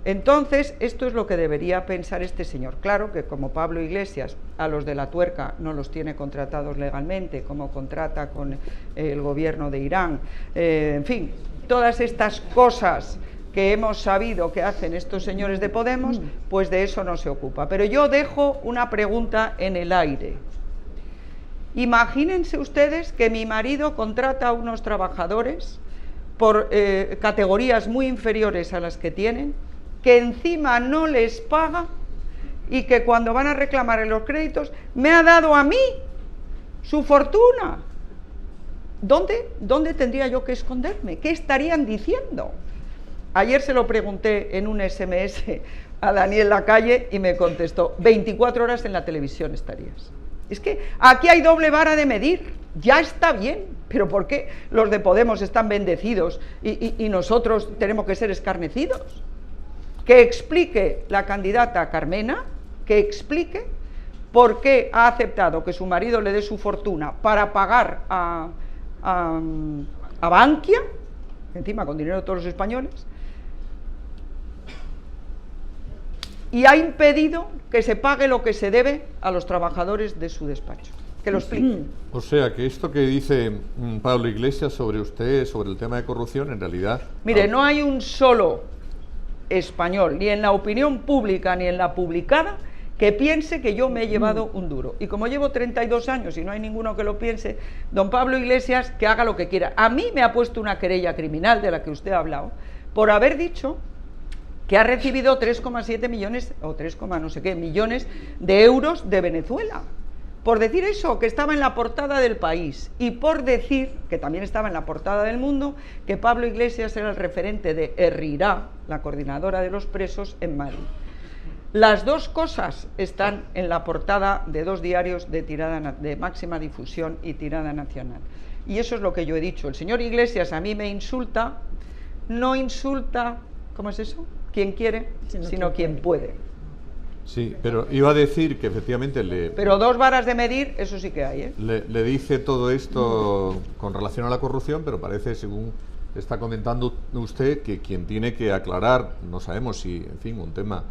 Entonces, esto es lo que debería pensar este señor. Claro que como Pablo Iglesias a los de la tuerca no los tiene contratados legalmente, como contrata con el gobierno de Irán, en fin, todas estas cosas que hemos sabido que hacen estos señores de Podemos, pues de eso no se ocupa. Pero yo dejo una pregunta en el aire. Imagínense ustedes que mi marido contrata a unos trabajadores por categorías muy inferiores a las que tienen, que encima no les paga y que cuando van a reclamar en los créditos me ha dado a mí su fortuna. ¿Dónde tendría yo que esconderme? ¿Qué estarían diciendo? Ayer se lo pregunté en un SMS a Daniel Lacalle y me contestó, 24 horas en la televisión estarías. Es que aquí hay doble vara de medir, ya está bien, pero ¿por qué los de Podemos están bendecidos y nosotros tenemos que ser escarnecidos? Que explique la candidata Carmena, que explique por qué ha aceptado que su marido le dé su fortuna para pagar a Bankia, encima con dinero de todos los españoles, y ha impedido que se pague lo que se debe a los trabajadores de su despacho. Que lo explique. O sea, que esto que dice Pablo Iglesias sobre usted, sobre el tema de corrupción, en realidad... Mire, no hay un solo español, ni en la opinión pública ni en la publicada, que piense que yo me he llevado un duro. Y como llevo 32 años y no hay ninguno que lo piense, don Pablo Iglesias, que haga lo que quiera. A mí me ha puesto una querella criminal de la que usted ha hablado, por haber dicho que ha recibido 3,7 millones, o 3, no sé qué, millones de euros de Venezuela. Por decir eso, que estaba en la portada del País, y por decir, que también estaba en la portada del Mundo, que Pablo Iglesias era el referente de Herrirá, la coordinadora de los presos en Madrid. Las dos cosas están en la portada de 2 diarios de máxima difusión y tirada nacional. Y eso es lo que yo he dicho. El señor Iglesias a mí me insulta, no insulta, ¿cómo es eso? Quien quiere, sino quien puede. Sí, pero iba a decir que efectivamente Pero 2 varas de medir, eso sí que hay, ¿eh? Le dice todo esto con relación a la corrupción, pero parece, según está comentando usted, que quien tiene que aclarar, no sabemos si, en fin, un tema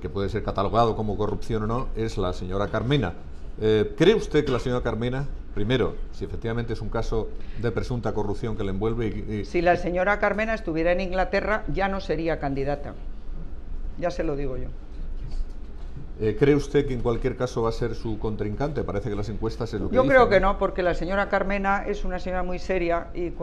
que puede ser catalogado como corrupción o no, es la señora Carmena. ¿Cree usted que la señora Carmena, primero, si efectivamente es un caso de presunta corrupción que le envuelve Si la señora Carmena estuviera en Inglaterra, ya no sería candidata. Ya se lo digo yo. ¿Cree usted que en cualquier caso va a ser su contrincante? Parece que las encuestas es lo que Yo dicen, creo que no, porque la señora Carmena es una señora muy seria y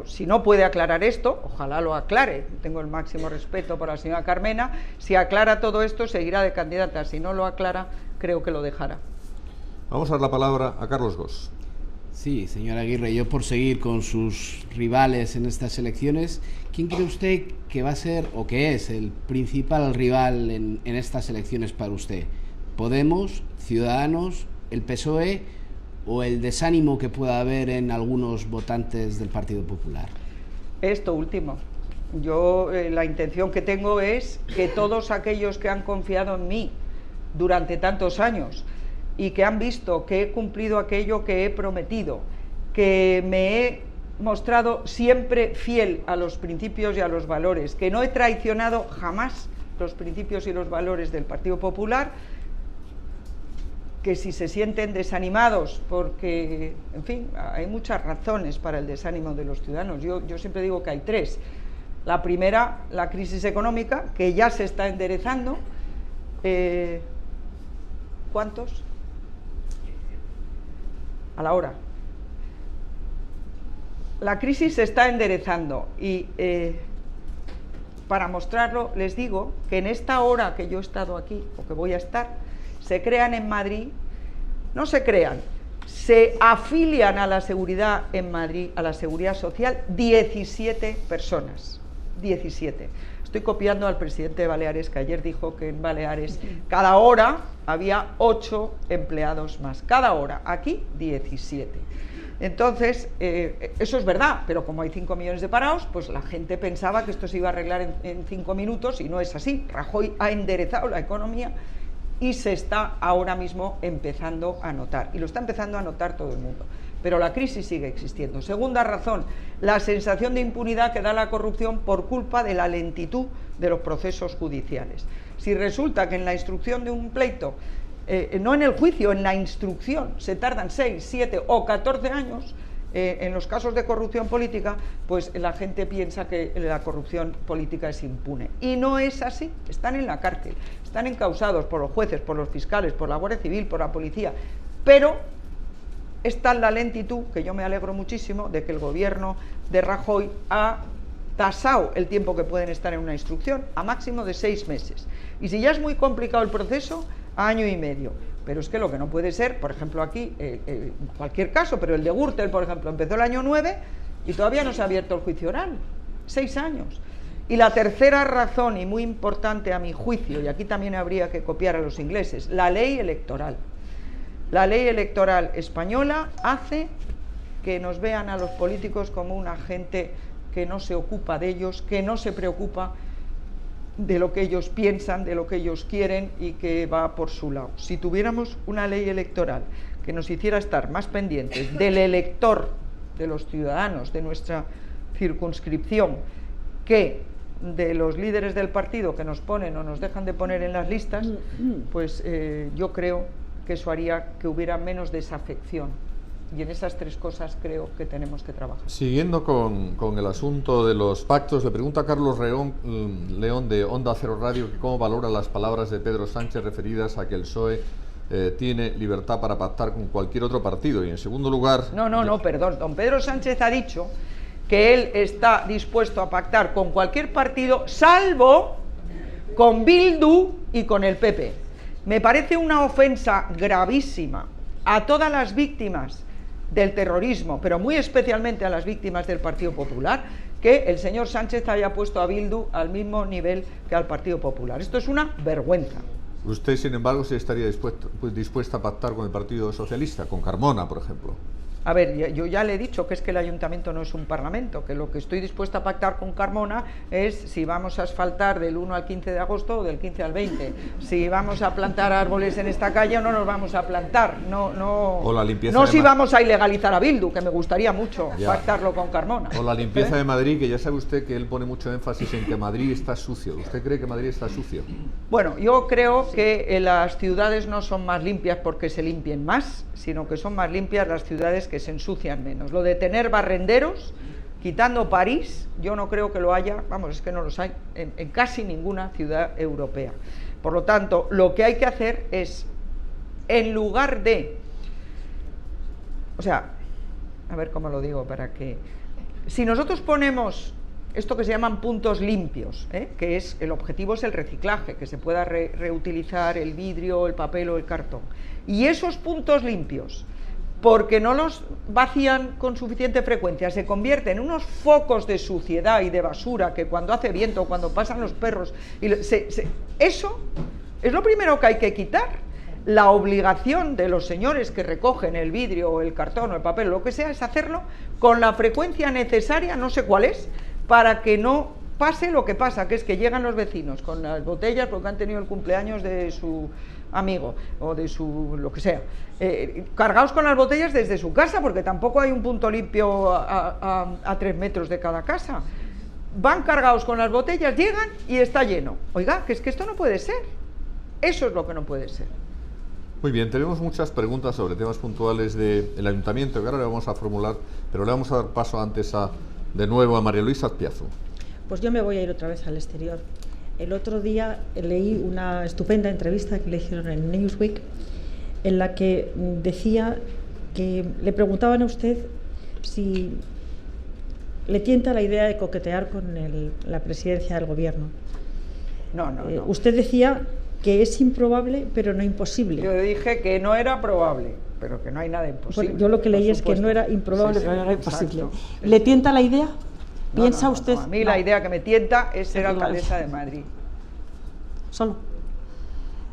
si no puede aclarar esto, ojalá lo aclare, tengo el máximo respeto por la señora Carmena, si aclara todo esto seguirá de candidata, si no lo aclara creo que lo dejará. Vamos a dar la palabra a Carlos Gos. Sí, señora Aguirre, yo por seguir con sus rivales en estas elecciones, ¿quién cree usted que va a ser o que es el principal rival en estas elecciones para usted? ¿Podemos, Ciudadanos, el PSOE o el desánimo que pueda haber en algunos votantes del Partido Popular? Esto último. Yo la intención que tengo es que todos aquellos que han confiado en mí durante tantos años y que han visto que he cumplido aquello que he prometido, que me he mostrado siempre fiel a los principios y a los valores, que no he traicionado jamás los principios y los valores del Partido Popular, que si se sienten desanimados, porque, en fin, hay muchas razones para el desánimo de los ciudadanos, yo siempre digo que hay 3. La primera, la crisis económica, que ya se está enderezando. ¿Cuántos? A la hora. la crisis se está enderezando y para mostrarlo les digo que en esta hora que yo he estado aquí, o que voy a estar, se crean en Madrid, no se crean, se afilian a la seguridad en Madrid, a la seguridad social, 17 personas, 17. Estoy copiando al presidente de Baleares, que ayer dijo que en Baleares cada hora había 8 empleados más, cada hora, aquí 17. Entonces, eso es verdad, pero como hay 5 millones de parados, pues la gente pensaba que esto se iba a arreglar en 5 minutos y no es así. Rajoy ha enderezado la economía y se está ahora mismo empezando a notar, y lo está empezando a notar todo el mundo. Pero la crisis sigue existiendo. Segunda razón, la sensación de impunidad que da la corrupción por culpa de la lentitud de los procesos judiciales. Si resulta que en la instrucción de un pleito, no en el juicio, en la instrucción, se tardan 6, 7 o 14 años, en los casos de corrupción política, pues la gente piensa que la corrupción política es impune. Y no es así, están en la cárcel, están encausados por los jueces, por los fiscales, por la Guardia Civil, por la policía, pero es tal la lentitud que yo me alegro muchísimo de que el gobierno de Rajoy ha tasado el tiempo que pueden estar en una instrucción a máximo de 6 meses. Y si ya es muy complicado el proceso, a año y medio. Pero es que lo que no puede ser, por ejemplo aquí, cualquier caso, pero el de Gürtel, por ejemplo, empezó el año 9 y todavía no se ha abierto el juicio oral. 6 años. Y la tercera razón, y muy importante a mi juicio, y aquí también habría que copiar a los ingleses, la ley electoral. La ley electoral española hace que nos vean a los políticos como una gente que no se ocupa de ellos, que no se preocupa de lo que ellos piensan, de lo que ellos quieren y que va por su lado. Si tuviéramos una ley electoral que nos hiciera estar más pendientes del elector, de los ciudadanos, de nuestra circunscripción, que de los líderes del partido que nos ponen o nos dejan de poner en las listas, pues yo creo que eso haría que hubiera menos desafección. Y en esas 3 cosas creo que tenemos que trabajar. Siguiendo con el asunto de los pactos, le pregunta a Carlos León de Onda Cero Radio que cómo valora las palabras de Pedro Sánchez referidas a que el PSOE tiene libertad para pactar con cualquier otro partido. Y en segundo lugar... No, perdón. Don Pedro Sánchez ha dicho que él está dispuesto a pactar con cualquier partido, salvo con Bildu y con el PP. Me parece una ofensa gravísima a todas las víctimas del terrorismo, pero muy especialmente a las víctimas del Partido Popular, que el señor Sánchez haya puesto a Bildu al mismo nivel que al Partido Popular. Esto es una vergüenza. Usted, sin embargo, ¿se estaría dispuesta a pactar con el Partido Socialista, con Carmona, por ejemplo? A ver, yo ya le he dicho que es que el ayuntamiento no es un parlamento, que lo que estoy dispuesta a pactar con Carmona es si vamos a asfaltar del 1 al 15 de agosto o del 15 al 20, si vamos a plantar árboles en esta calle o no nos vamos a plantar, o la limpieza no si vamos a ilegalizar a Bildu, que me gustaría mucho ya pactarlo con Carmona. O la limpieza de Madrid, que ya sabe usted que él pone mucho énfasis en que Madrid está sucio. ¿Usted cree que Madrid está sucio? Bueno, yo creo que las ciudades no son más limpias porque se limpien más, sino que son más limpias las ciudades que se ensucian menos. Lo de tener barrenderos, quitando París, yo no creo que lo haya, vamos, es que no los hay en casi ninguna ciudad europea. Por lo tanto, lo que hay que hacer es, en lugar de, o sea, a ver cómo lo digo para que, si nosotros ponemos esto que se llaman puntos limpios, que es, el objetivo es el reciclaje, que se pueda reutilizar el vidrio, el papel o el cartón, y esos puntos limpios, porque no los vacían con suficiente frecuencia, se convierten en unos focos de suciedad y de basura que cuando hace viento, cuando pasan los perros, eso es lo primero que hay que quitar. La obligación de los señores que recogen el vidrio o el cartón o el papel o lo que sea es hacerlo con la frecuencia necesaria, no sé cuál es, para que no pase lo que pasa, que es que llegan los vecinos con las botellas porque han tenido el cumpleaños de su amigo o de su lo que sea, cargados con las botellas desde su casa, porque tampoco hay un punto limpio a 3 metros de cada casa. Van cargados con las botellas, llegan y está lleno. Oiga, que es que esto no puede ser. Eso es lo que no puede ser. Muy bien, tenemos muchas preguntas sobre temas puntuales del ayuntamiento que ahora le vamos a formular, pero le vamos a dar paso antes de nuevo a María Luisa Azpiazu. Pues yo me voy a ir otra vez al exterior. El otro día leí una estupenda entrevista que le hicieron en Newsweek, en la que decía que le preguntaban a usted si le tienta la idea de coquetear con la presidencia del gobierno. No, no, no. Usted decía que es improbable, pero no imposible. Yo dije que no era probable, pero que no hay nada imposible. Bueno, yo lo que leí es que no era improbable, pero era imposible. ¿Le tienta la idea? ¿Piensa usted? No, a mí la idea que me tienta es ser alcaldesa de Madrid. Solo.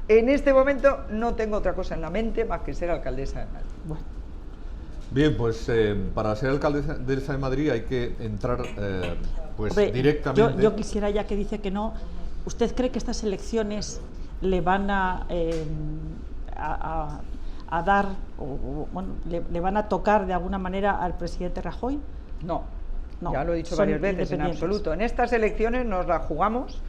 En este momento no tengo otra cosa en la mente más que ser alcaldesa de Madrid. Bueno. Bien, pues para ser alcaldesa de Madrid hay que entrar pues Hombre, directamente. Yo quisiera, ya que dice que no, ¿usted cree que estas elecciones le van a dar, bueno, le van a tocar de alguna manera al presidente Rajoy? No, no, ya lo he dicho varias veces, en independientes. absoluto. En estas elecciones nos la jugamos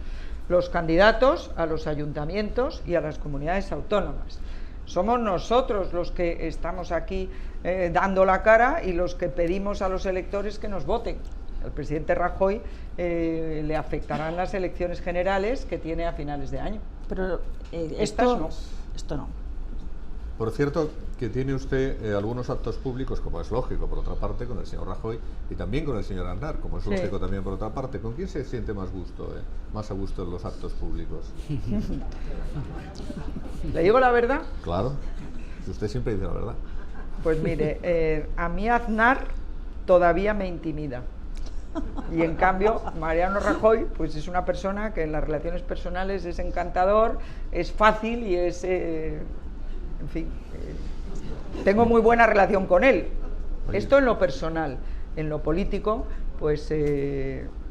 los candidatos a los ayuntamientos y a las comunidades autónomas. Somos nosotros los que estamos aquí dando la cara y los que pedimos a los electores que nos voten. Al presidente Rajoy le afectarán las elecciones generales que tiene a finales de año. Pero Estas no. Esto no. Por cierto, que tiene usted algunos actos públicos, como es lógico, por otra parte, con el señor Rajoy y también con el señor Aznar, como es lógico también por otra parte. ¿Con quién se siente más a gusto en los actos públicos? ¿Le digo la verdad? Claro, si usted siempre dice la verdad. Pues mire, a mí Aznar todavía me intimida. Y en cambio, Mariano Rajoy, pues es una persona que en las relaciones personales es encantador, es fácil y es, en fin, tengo muy buena relación con él. Esto en lo personal. En lo político, pues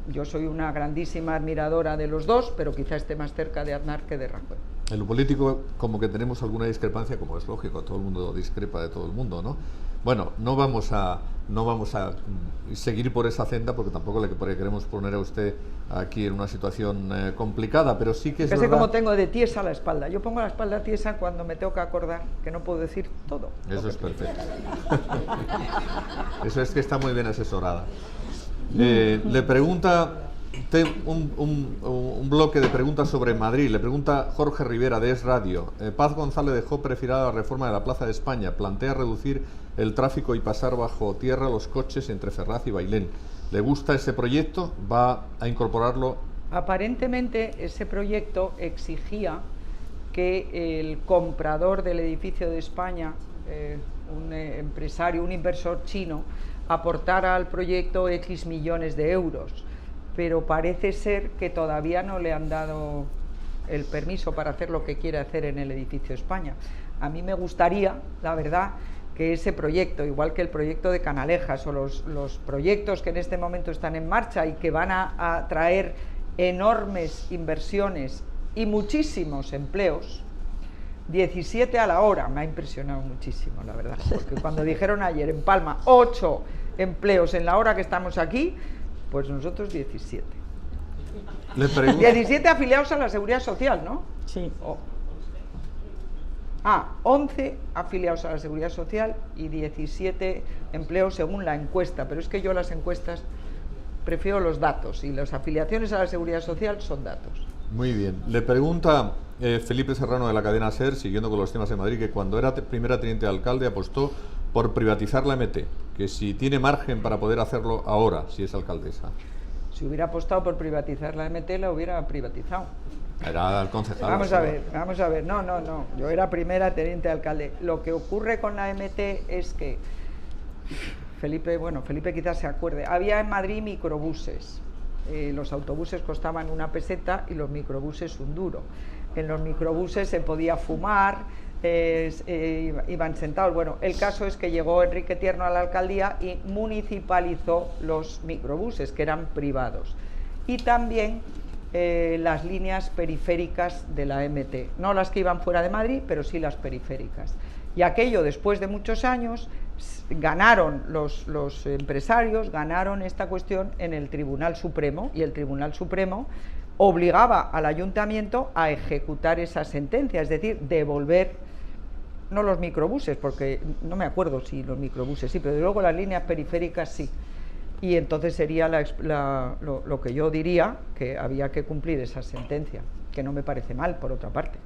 yo soy una grandísima admiradora de los dos, pero quizá esté más cerca de Aznar que de Rajoy. En lo político, como que tenemos alguna discrepancia, como es lógico, todo el mundo discrepa de todo el mundo, ¿no? Bueno, no vamos a seguir por esa senda porque tampoco le queremos poner a usted aquí en una situación complicada, pero sí que es Fíjese verdad... cómo tengo de tiesa la espalda. Yo pongo la espalda tiesa cuando me tengo que acordar que no puedo decir todo. Eso es perfecto. Eso es que está muy bien asesorada. Le pregunta un bloque de preguntas sobre Madrid. Le pregunta Jorge Rivera de Es Radio. Paz González dejó prefirada la reforma de la Plaza de España. Plantea reducir el tráfico y pasar bajo tierra los coches entre Ferraz y Bailén. ¿Le gusta ese proyecto? ¿Va a incorporarlo? Aparentemente ese proyecto exigía que el comprador del edificio de España, un empresario, un inversor chino, aportara al proyecto X millones de euros, pero parece ser que todavía no le han dado el permiso para hacer lo que quiere hacer en el edificio España. A mí me gustaría, la verdad, que ese proyecto, igual que el proyecto de Canalejas o los proyectos que en este momento están en marcha y que van a traer enormes inversiones y muchísimos empleos, 17 a la hora, me ha impresionado muchísimo, la verdad, porque cuando dijeron ayer en Palma 8 empleos en la hora que estamos aquí, pues nosotros 17. Le pregunto... 17 afiliados a la Seguridad Social, ¿no? Sí. 11 afiliados a la Seguridad Social y 17 empleos según la encuesta, pero es que yo las encuestas prefiero los datos y las afiliaciones a la Seguridad Social son datos. Muy bien. Le pregunta Felipe Serrano de la cadena SER, siguiendo con los temas de Madrid, que cuando era primera teniente de alcalde apostó por privatizar la MT, que si tiene margen para poder hacerlo ahora, si es alcaldesa. Si hubiera apostado por privatizar la MT, la hubiera privatizado. Era el concejal. Vamos a ver, no, yo era primera teniente de alcalde. Lo que ocurre con la MT es que, Felipe quizás se acuerde, había en Madrid microbuses. Los autobuses costaban 1 peseta y los microbuses 1 duro. En los microbuses se podía fumar, iban sentados. Bueno, el caso es que llegó Enrique Tierno a la alcaldía y municipalizó los microbuses, que eran privados. Y también las líneas periféricas de la MT, no las que iban fuera de Madrid, pero sí las periféricas. Y aquello, después de muchos años, ganaron los empresarios, ganaron esta cuestión en el Tribunal Supremo, y el Tribunal Supremo obligaba al ayuntamiento a ejecutar esa sentencia, es decir, devolver, no los microbuses, porque no me acuerdo si los microbuses sí, pero luego las líneas periféricas sí. Y entonces sería lo que yo diría, que había que cumplir esa sentencia, que no me parece mal, por otra parte.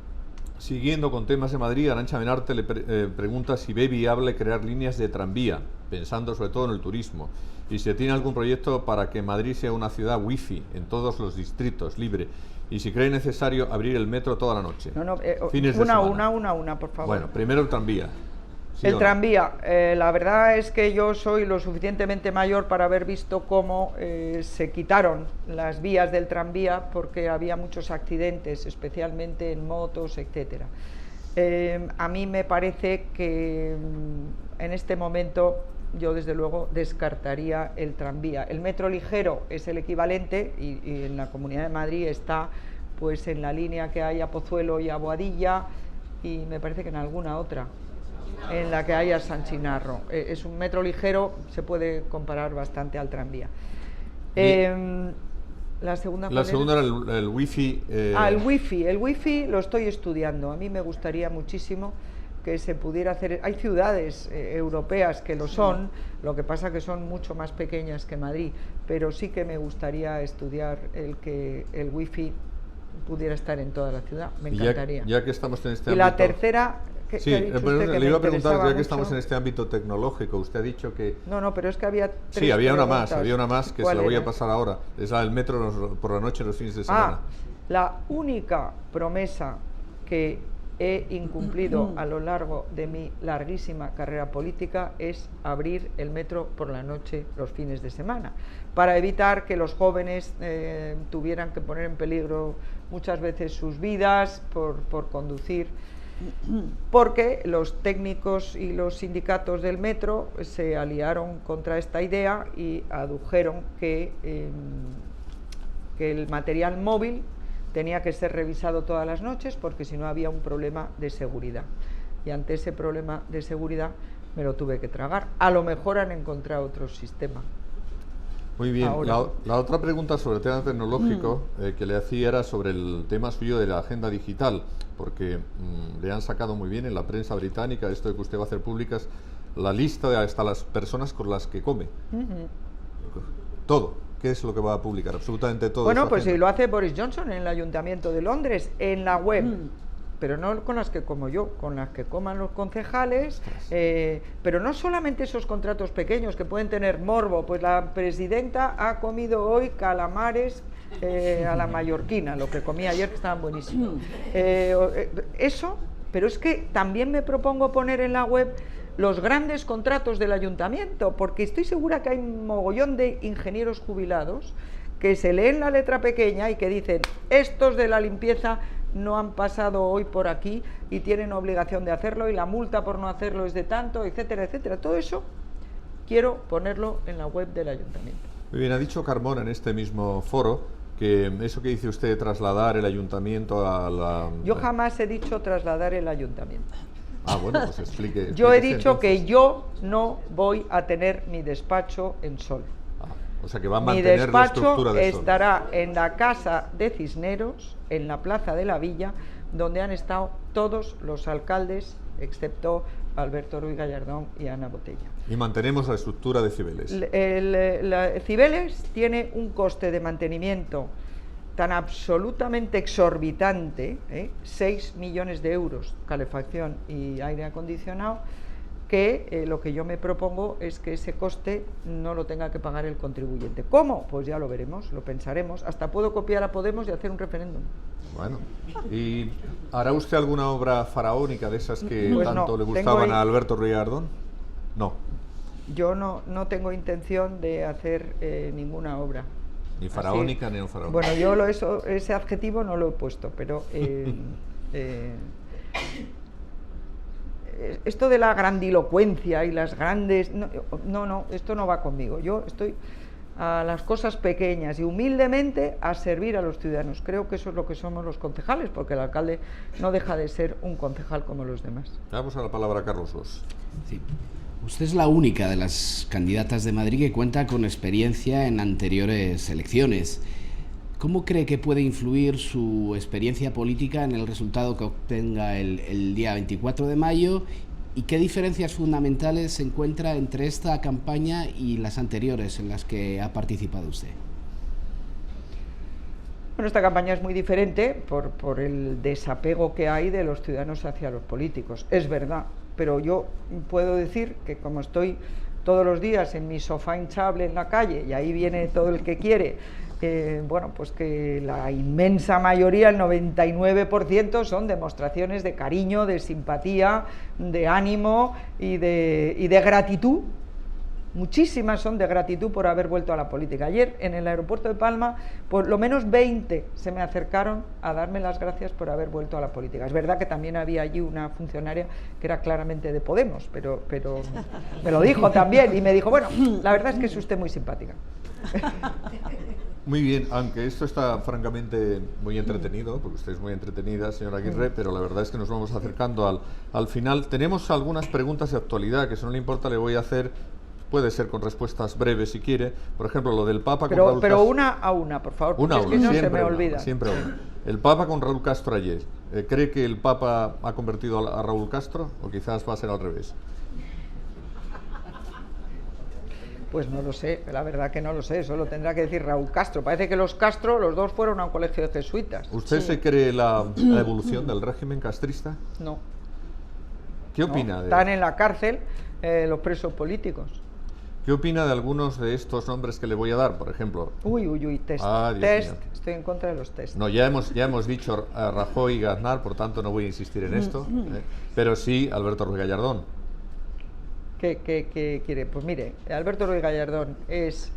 Siguiendo con temas de Madrid, Arantxa Menarte le pregunta si ve viable crear líneas de tranvía, pensando sobre todo en el turismo, y si tiene algún proyecto para que Madrid sea una ciudad wifi en todos los distritos, libre, y si cree necesario abrir el metro toda la noche. No, Fines de semana. Una, por favor. Bueno, primero el tranvía. ¿Sí el o no? tranvía, la verdad es que yo soy lo suficientemente mayor para haber visto cómo se quitaron las vías del tranvía porque había muchos accidentes, especialmente en motos, etcétera. A mí me parece que en este momento yo desde luego descartaría el tranvía. El metro ligero es el equivalente y en la Comunidad de Madrid está pues en la línea que hay a Pozuelo y a Boadilla y me parece que en alguna otra en la que haya San Chinarro. Es un metro ligero, se puede comparar bastante al tranvía. La segunda era el wifi. El wifi lo estoy estudiando. A mí me gustaría muchísimo que se pudiera hacer. Hay ciudades europeas que lo son, lo que pasa que son mucho más pequeñas que Madrid, pero sí que me gustaría estudiar el que el wifi pudiera estar en toda la ciudad. Me encantaría. Ya que estamos en este ámbito. Y la tercera. Sí, le iba a preguntar, ya que estamos en este ámbito tecnológico, usted ha dicho que... No, pero es que había tres Sí, había una preguntas. más que se la voy a pasar ahora. Es la del metro por la noche, los fines de semana. La única promesa que he incumplido a lo largo de mi larguísima carrera política es abrir el metro por la noche los fines de semana, para evitar que los jóvenes tuvieran que poner en peligro muchas veces sus vidas por conducir, porque los técnicos y los sindicatos del metro se aliaron contra esta idea y adujeron que el material móvil tenía que ser revisado todas las noches porque si no había un problema de seguridad. Y ante ese problema de seguridad me lo tuve que tragar. A lo mejor han encontrado otro sistema. Muy bien. La otra pregunta sobre el tema tecnológico que le hacía era sobre el tema suyo de la agenda digital, porque le han sacado muy bien en la prensa británica esto de que usted va a hacer públicas la lista de hasta las personas con las que come. Todo. ¿Qué es lo que va a publicar? Absolutamente todo. Bueno, pues si lo hace Boris Johnson en el Ayuntamiento de Londres, en la web, pero no con las que como yo, con las que coman los concejales, pero no solamente esos contratos pequeños que pueden tener morbo, pues la presidenta ha comido hoy calamares a la mallorquina, lo que comí ayer que estaban buenísimos. Eso, pero es que también me propongo poner en la web los grandes contratos del ayuntamiento, porque estoy segura que hay un mogollón de ingenieros jubilados que se leen la letra pequeña y que dicen, estos de la limpieza no han pasado hoy por aquí y tienen obligación de hacerlo y la multa por no hacerlo es de tanto, etcétera, etcétera. Todo eso quiero ponerlo en la web del ayuntamiento. Muy bien, ha dicho Carmona en este mismo foro que eso que dice usted de trasladar el ayuntamiento a la... Yo jamás he dicho trasladar el ayuntamiento. Ah, bueno, pues explique. Yo he dicho que yo no voy a tener mi despacho en Sol. O sea que va a mantener la estructura de Sol. Mi despacho estará en la Casa de Cisneros, en la Plaza de la Villa, donde han estado todos los alcaldes, excepto Alberto Ruiz Gallardón y Ana Botella. Y mantenemos la estructura de Cibeles. Cibeles tiene un coste de mantenimiento tan absolutamente exorbitante, 6 millones de euros, calefacción y aire acondicionado, que lo que yo me propongo es que ese coste no lo tenga que pagar el contribuyente. ¿Cómo? Pues ya lo veremos, lo pensaremos. Hasta puedo copiar a Podemos y hacer un referéndum. Bueno, ¿y hará usted alguna obra faraónica de esas que pues tanto no, le gustaban a Alberto Ruiz Gallardón? No. Yo no tengo intención de hacer ninguna obra. Ni faraónica ni no faraónica. Bueno, yo ese adjetivo no lo he puesto, pero esto de la grandilocuencia y las grandes... No, esto no va conmigo. Yo estoy a las cosas pequeñas y humildemente a servir a los ciudadanos. Creo que eso es lo que somos los concejales, porque el alcalde no deja de ser un concejal como los demás. Damos a la palabra a Carlos Ros. Sí. Usted es la única de las candidatas de Madrid que cuenta con experiencia en anteriores elecciones. ¿Cómo cree que puede influir su experiencia política en el resultado que obtenga el día 24 de mayo? ¿Y qué diferencias fundamentales se encuentra entre esta campaña y las anteriores en las que ha participado usted? Bueno, esta campaña es muy diferente por el desapego que hay de los ciudadanos hacia los políticos. Es verdad, pero yo puedo decir que como estoy todos los días en mi sofá hinchable en la calle y ahí viene todo el que quiere, bueno, pues que la inmensa mayoría, el 99%, son demostraciones de cariño, de simpatía, de ánimo y de gratitud. Muchísimas son de gratitud por haber vuelto a la política. Ayer en el aeropuerto de Palma, por lo menos 20 se me acercaron a darme las gracias por haber vuelto a la política. Es verdad que también había allí una funcionaria que era claramente de Podemos, pero me lo dijo también y me dijo, bueno, la verdad es que es usted muy simpática. Muy bien, aunque esto está francamente muy entretenido, porque usted es muy entretenida, señora Aguirre, pero la verdad es que nos vamos acercando al final. Tenemos algunas preguntas de actualidad que, si no le importa, le voy a hacer. Puede ser con respuestas breves si quiere. Por ejemplo, lo del Papa con Raúl Castro. Pero una a una, por favor, porque es que no se me olvida. Siempre una. El Papa con Raúl Castro ayer. ¿Cree que el Papa ha convertido a Raúl Castro o quizás va a ser al revés? Pues no lo sé, la verdad que no lo sé, eso lo tendrá que decir Raúl Castro. Parece que los Castro, los dos fueron a un colegio de jesuitas. ¿Usted se cree la evolución del régimen castrista? No. ¿Qué opina de Están en la cárcel los presos políticos. ¿Qué opina de algunos de estos nombres que le voy a dar, por ejemplo? Test. Mío. Estoy en contra de los test. No, ya hemos dicho a Rajoy y Aznar, por tanto no voy a insistir en esto, pero sí Alberto Ruiz Gallardón. ¿Qué quiere? Pues mire, Alberto Ruiz Gallardón es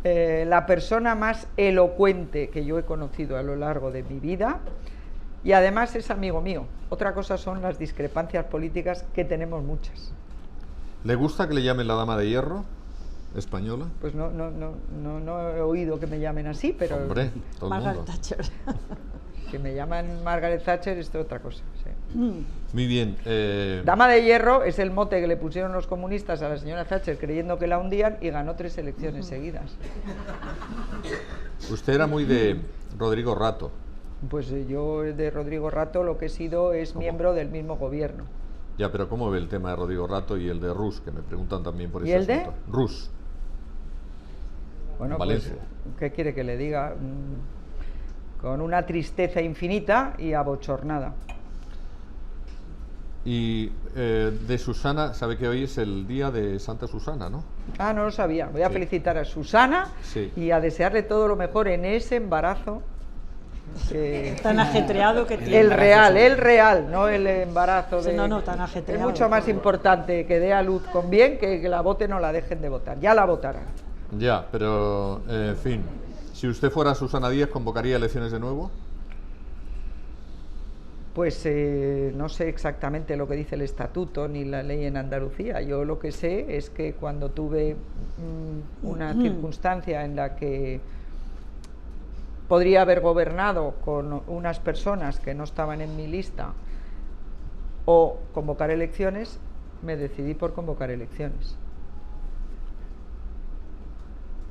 la persona más elocuente que yo he conocido a lo largo de mi vida y además es amigo mío. Otra cosa son las discrepancias políticas, que tenemos muchas. ¿Le gusta que le llamen la Dama de Hierro española? Pues no he oído que me llamen así, pero... Hombre, todo el mundo. Margaret Thatcher. Si me llaman Margaret Thatcher, esto es otra cosa. Sí. Muy bien. Dama de Hierro es el mote que le pusieron los comunistas a la señora Thatcher creyendo que la hundían, y ganó 3 elecciones seguidas. Usted era muy de Rodrigo Rato. Pues yo de Rodrigo Rato lo que he sido es miembro del mismo gobierno. Ya, pero ¿cómo ve el tema de Rodrigo Rato y el de Rus? Que me preguntan también por ¿Y ese el de? asunto. Rus. Bueno, Valencia. pues, ¿qué quiere que le diga? Con una tristeza infinita y abochornada. Y de Susana, sabe que hoy es el día de Santa Susana, ¿no? Ah, no lo sabía. Voy a felicitar a Susana y a desearle todo lo mejor en ese embarazo. Tan ajetreado que tiene. El real, no el embarazo. Sí, no, tan ajetreado. Es mucho más importante que dé a luz con bien que la voten o la dejen de votar. Ya la votarán. Ya, pero, en fin, si usted fuera Susana Díaz, ¿convocaría elecciones de nuevo? Pues no sé exactamente lo que dice el estatuto ni la ley en Andalucía. Yo lo que sé es que cuando tuve una circunstancia en la que podría haber gobernado con unas personas que no estaban en mi lista o convocar elecciones, me decidí por convocar elecciones.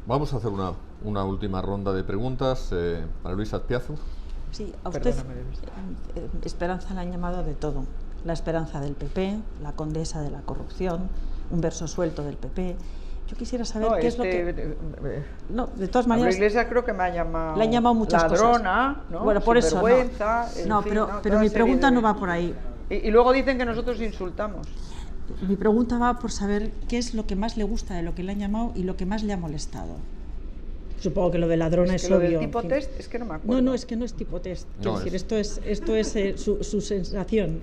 Vamos a hacer una última ronda de preguntas. Para Luis Azpiazu. Sí, a usted Perdóname. Esperanza le han llamado de todo. La esperanza del PP, la condesa de la corrupción, un verso suelto del PP. Yo quisiera saber qué es lo que... No, de todas maneras... La Iglesia creo que me ha llamado... Le han llamado muchas ladrona, cosas. ¿no? Bueno, por eso no. Pero mi pregunta no va por ahí. Y luego dicen que nosotros insultamos. Mi pregunta va por saber qué es lo que más le gusta de lo que le han llamado y lo que más le ha molestado. Supongo que lo de ladrona es lo obvio. del tipo test es que no me acuerdo. No, es que no es tipo test. No, Quiero decir, esto es su sensación.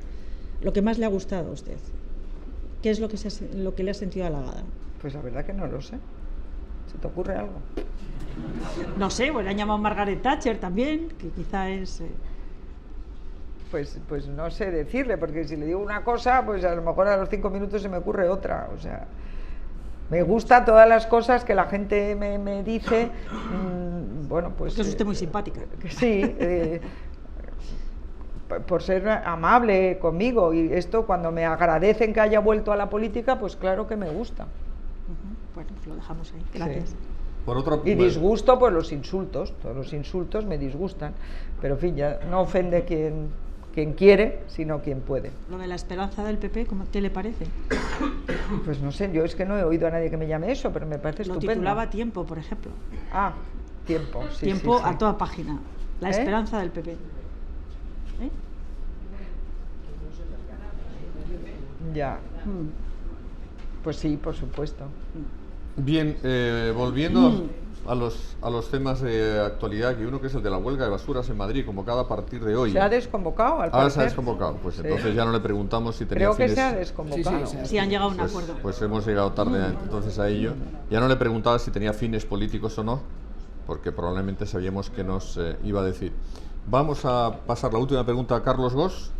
Lo que más le ha gustado a usted. ¿Qué es lo que le ha sentido halagada? Pues la verdad que no lo sé. ¿Se te ocurre algo? No sé, bueno, le han llamado Margaret Thatcher también, que quizá es... Pues no sé decirle, porque si le digo una cosa, pues a lo mejor a los 5 minutos se me ocurre otra. O sea, me gustan todas las cosas que la gente me dice. Bueno, pues... Es usted muy simpática. Sí, por ser amable conmigo, y esto cuando me agradecen que haya vuelto a la política, pues claro que me gusta. Bueno, pues lo dejamos ahí. Gracias. Sí. Por otro, Y disgusto, pues los insultos. Todos los insultos me disgustan. Pero en fin, ya no ofende quien quiere, sino quien puede. Lo de la esperanza del PP, ¿qué le parece? Pues no sé, yo es que no he oído a nadie que me llame eso, pero me parece Lo estupendo. titulaba Tiempo, por ejemplo. Ah, Tiempo, sí. Tiempo sí, sí. a toda página. La esperanza del PP. Ya. Pues sí, por supuesto. Bien, volviendo a los temas de actualidad, que uno que es el de la huelga de basuras en Madrid, convocada a partir de hoy. Se ha desconvocado, al Ahora se ha parecer. desconvocado, pues Sí. entonces ya no le preguntamos si tenía Creo que fines... se ha desconvocado. Sí, han llegado a un acuerdo. Pues hemos llegado tarde entonces a ello. Ya no le preguntaba si tenía fines políticos o no, porque probablemente sabíamos que nos iba a decir. Vamos a pasar la última pregunta a Carlos Gos.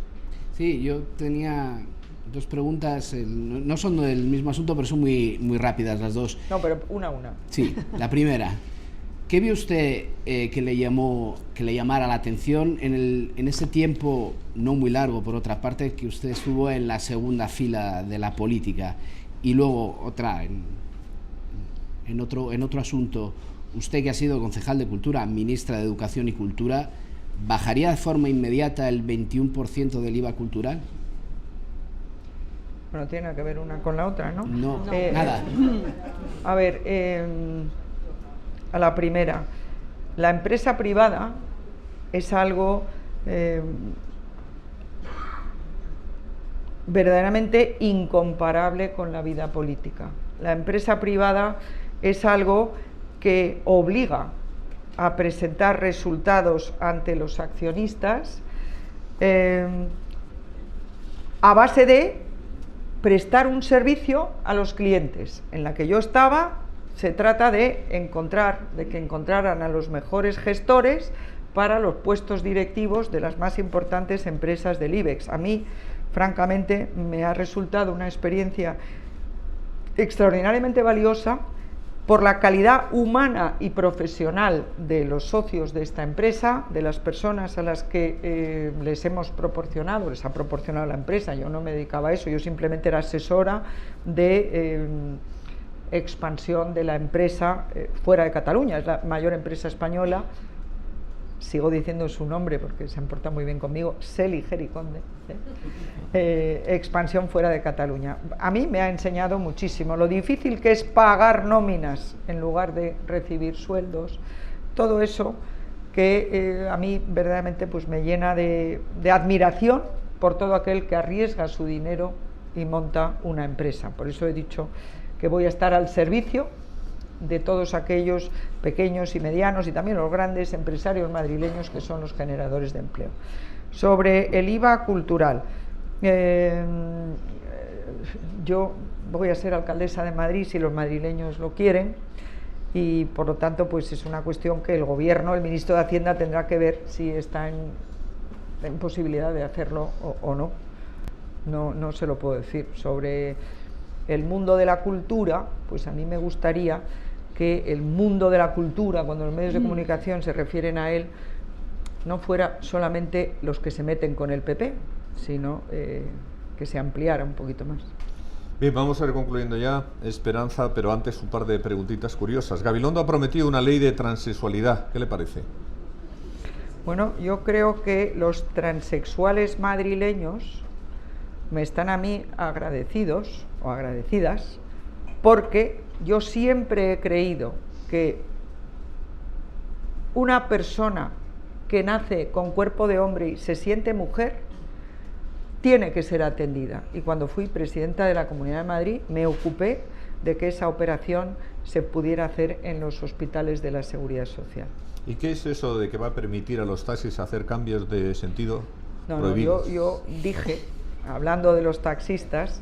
Sí, yo tenía dos preguntas, no son del mismo asunto, pero son muy rápidas las dos. No, pero una. Sí, la primera. ¿Qué vio usted que le llamara la atención en ese tiempo, no muy largo por otra parte, que usted estuvo en la segunda fila de la política? Y luego otra, en otro asunto, usted que ha sido concejal de Cultura, ministra de Educación y Cultura, ¿bajaría de forma inmediata el 21% del IVA cultural? Bueno, tiene nada que ver una con la otra, ¿no? No, nada. A ver, a la primera. La empresa privada es algo verdaderamente incomparable con la vida política. La empresa privada es algo que obliga a presentar resultados ante los accionistas a base de prestar un servicio a los clientes. En la que yo estaba, se trata de que encontraran a los mejores gestores para los puestos directivos de las más importantes empresas del IBEX. A mí, francamente, me ha resultado una experiencia extraordinariamente valiosa por la calidad humana y profesional de los socios de esta empresa, de las personas a las que les ha proporcionado la empresa. Yo no me dedicaba a eso, yo simplemente era asesora de expansión de la empresa fuera de Cataluña. Es la mayor empresa española, sigo diciendo su nombre porque se han portado muy bien conmigo, Sely Gericonde, expansión fuera de Cataluña. A mí me ha enseñado muchísimo lo difícil que es pagar nóminas en lugar de recibir sueldos, todo eso que a mí verdaderamente pues me llena de admiración por todo aquel que arriesga su dinero y monta una empresa. Por eso he dicho que voy a estar al servicio de todos aquellos pequeños y medianos y también los grandes empresarios madrileños que son los generadores de empleo. Sobre el IVA cultural, yo voy a ser alcaldesa de Madrid si los madrileños lo quieren y por lo tanto pues es una cuestión que el gobierno, el ministro de Hacienda tendrá que ver si está en posibilidad de hacerlo o no. No se lo puedo decir. Sobre el mundo de la cultura, pues a mí me gustaría que el mundo de la cultura, cuando los medios de comunicación se refieren a él, no fuera solamente los que se meten con el PP, sino que se ampliara un poquito más. Bien, vamos a ir concluyendo ya, Esperanza, pero antes un par de preguntitas curiosas. Gabilondo ha prometido una ley de transexualidad, ¿qué le parece? Bueno, yo creo que los transexuales madrileños me están a mí agradecidos o agradecidas porque yo siempre he creído que una persona que nace con cuerpo de hombre y se siente mujer tiene que ser atendida. Y cuando fui presidenta de la Comunidad de Madrid me ocupé de que esa operación se pudiera hacer en los hospitales de la Seguridad Social. ¿Y qué es eso de que va a permitir a los taxis hacer cambios de sentido prohibidos? Yo dije, hablando de los taxistas,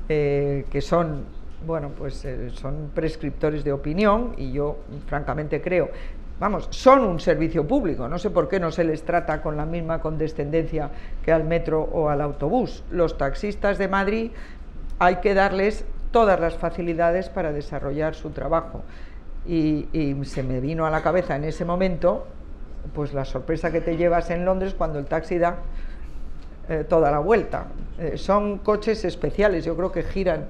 que son, bueno, pues son prescriptores de opinión y yo francamente creo, vamos, son un servicio público, no sé por qué no se les trata con la misma condescendencia que al metro o al autobús. Los taxistas de Madrid hay que darles todas las facilidades para desarrollar su trabajo y se me vino a la cabeza en ese momento pues la sorpresa que te llevas en Londres cuando el taxi da toda la vuelta. Son coches especiales, yo creo que giran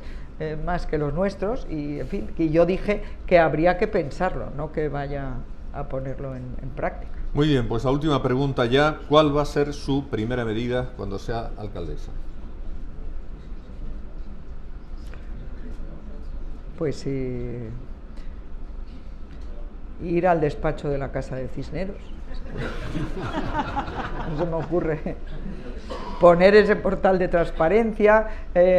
más que los nuestros y, en fin, que yo dije que habría que pensarlo, no que vaya a ponerlo en práctica. Muy bien, pues la última pregunta ya, ¿cuál va a ser su primera medida cuando sea alcaldesa? Pues ir al despacho de la Casa de Cisneros No se me ocurre. Poner ese portal de transparencia,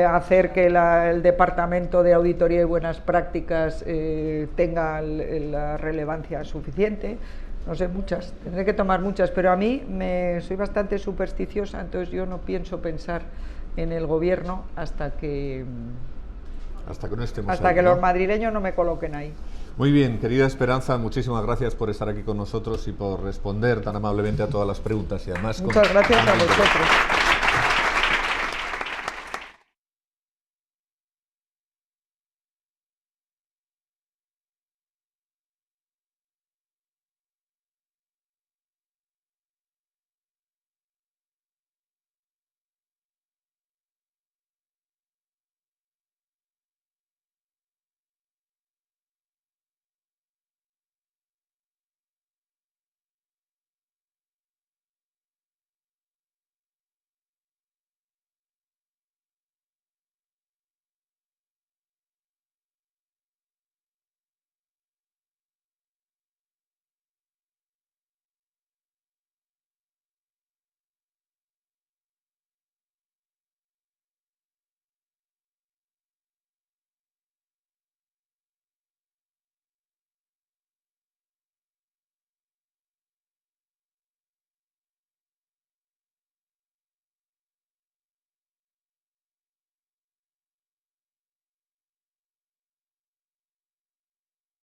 hacer que el Departamento de Auditoría y Buenas Prácticas tenga la relevancia suficiente. No sé, muchas, tendré que tomar muchas, pero a mí soy bastante supersticiosa, entonces yo no pienso pensar en el gobierno hasta que no estemos hasta ahí, que ¿no? los madrileños no me coloquen ahí. Muy bien, querida Esperanza, muchísimas gracias por estar aquí con nosotros y por responder tan amablemente a todas las preguntas y además Muchas gracias a vosotros.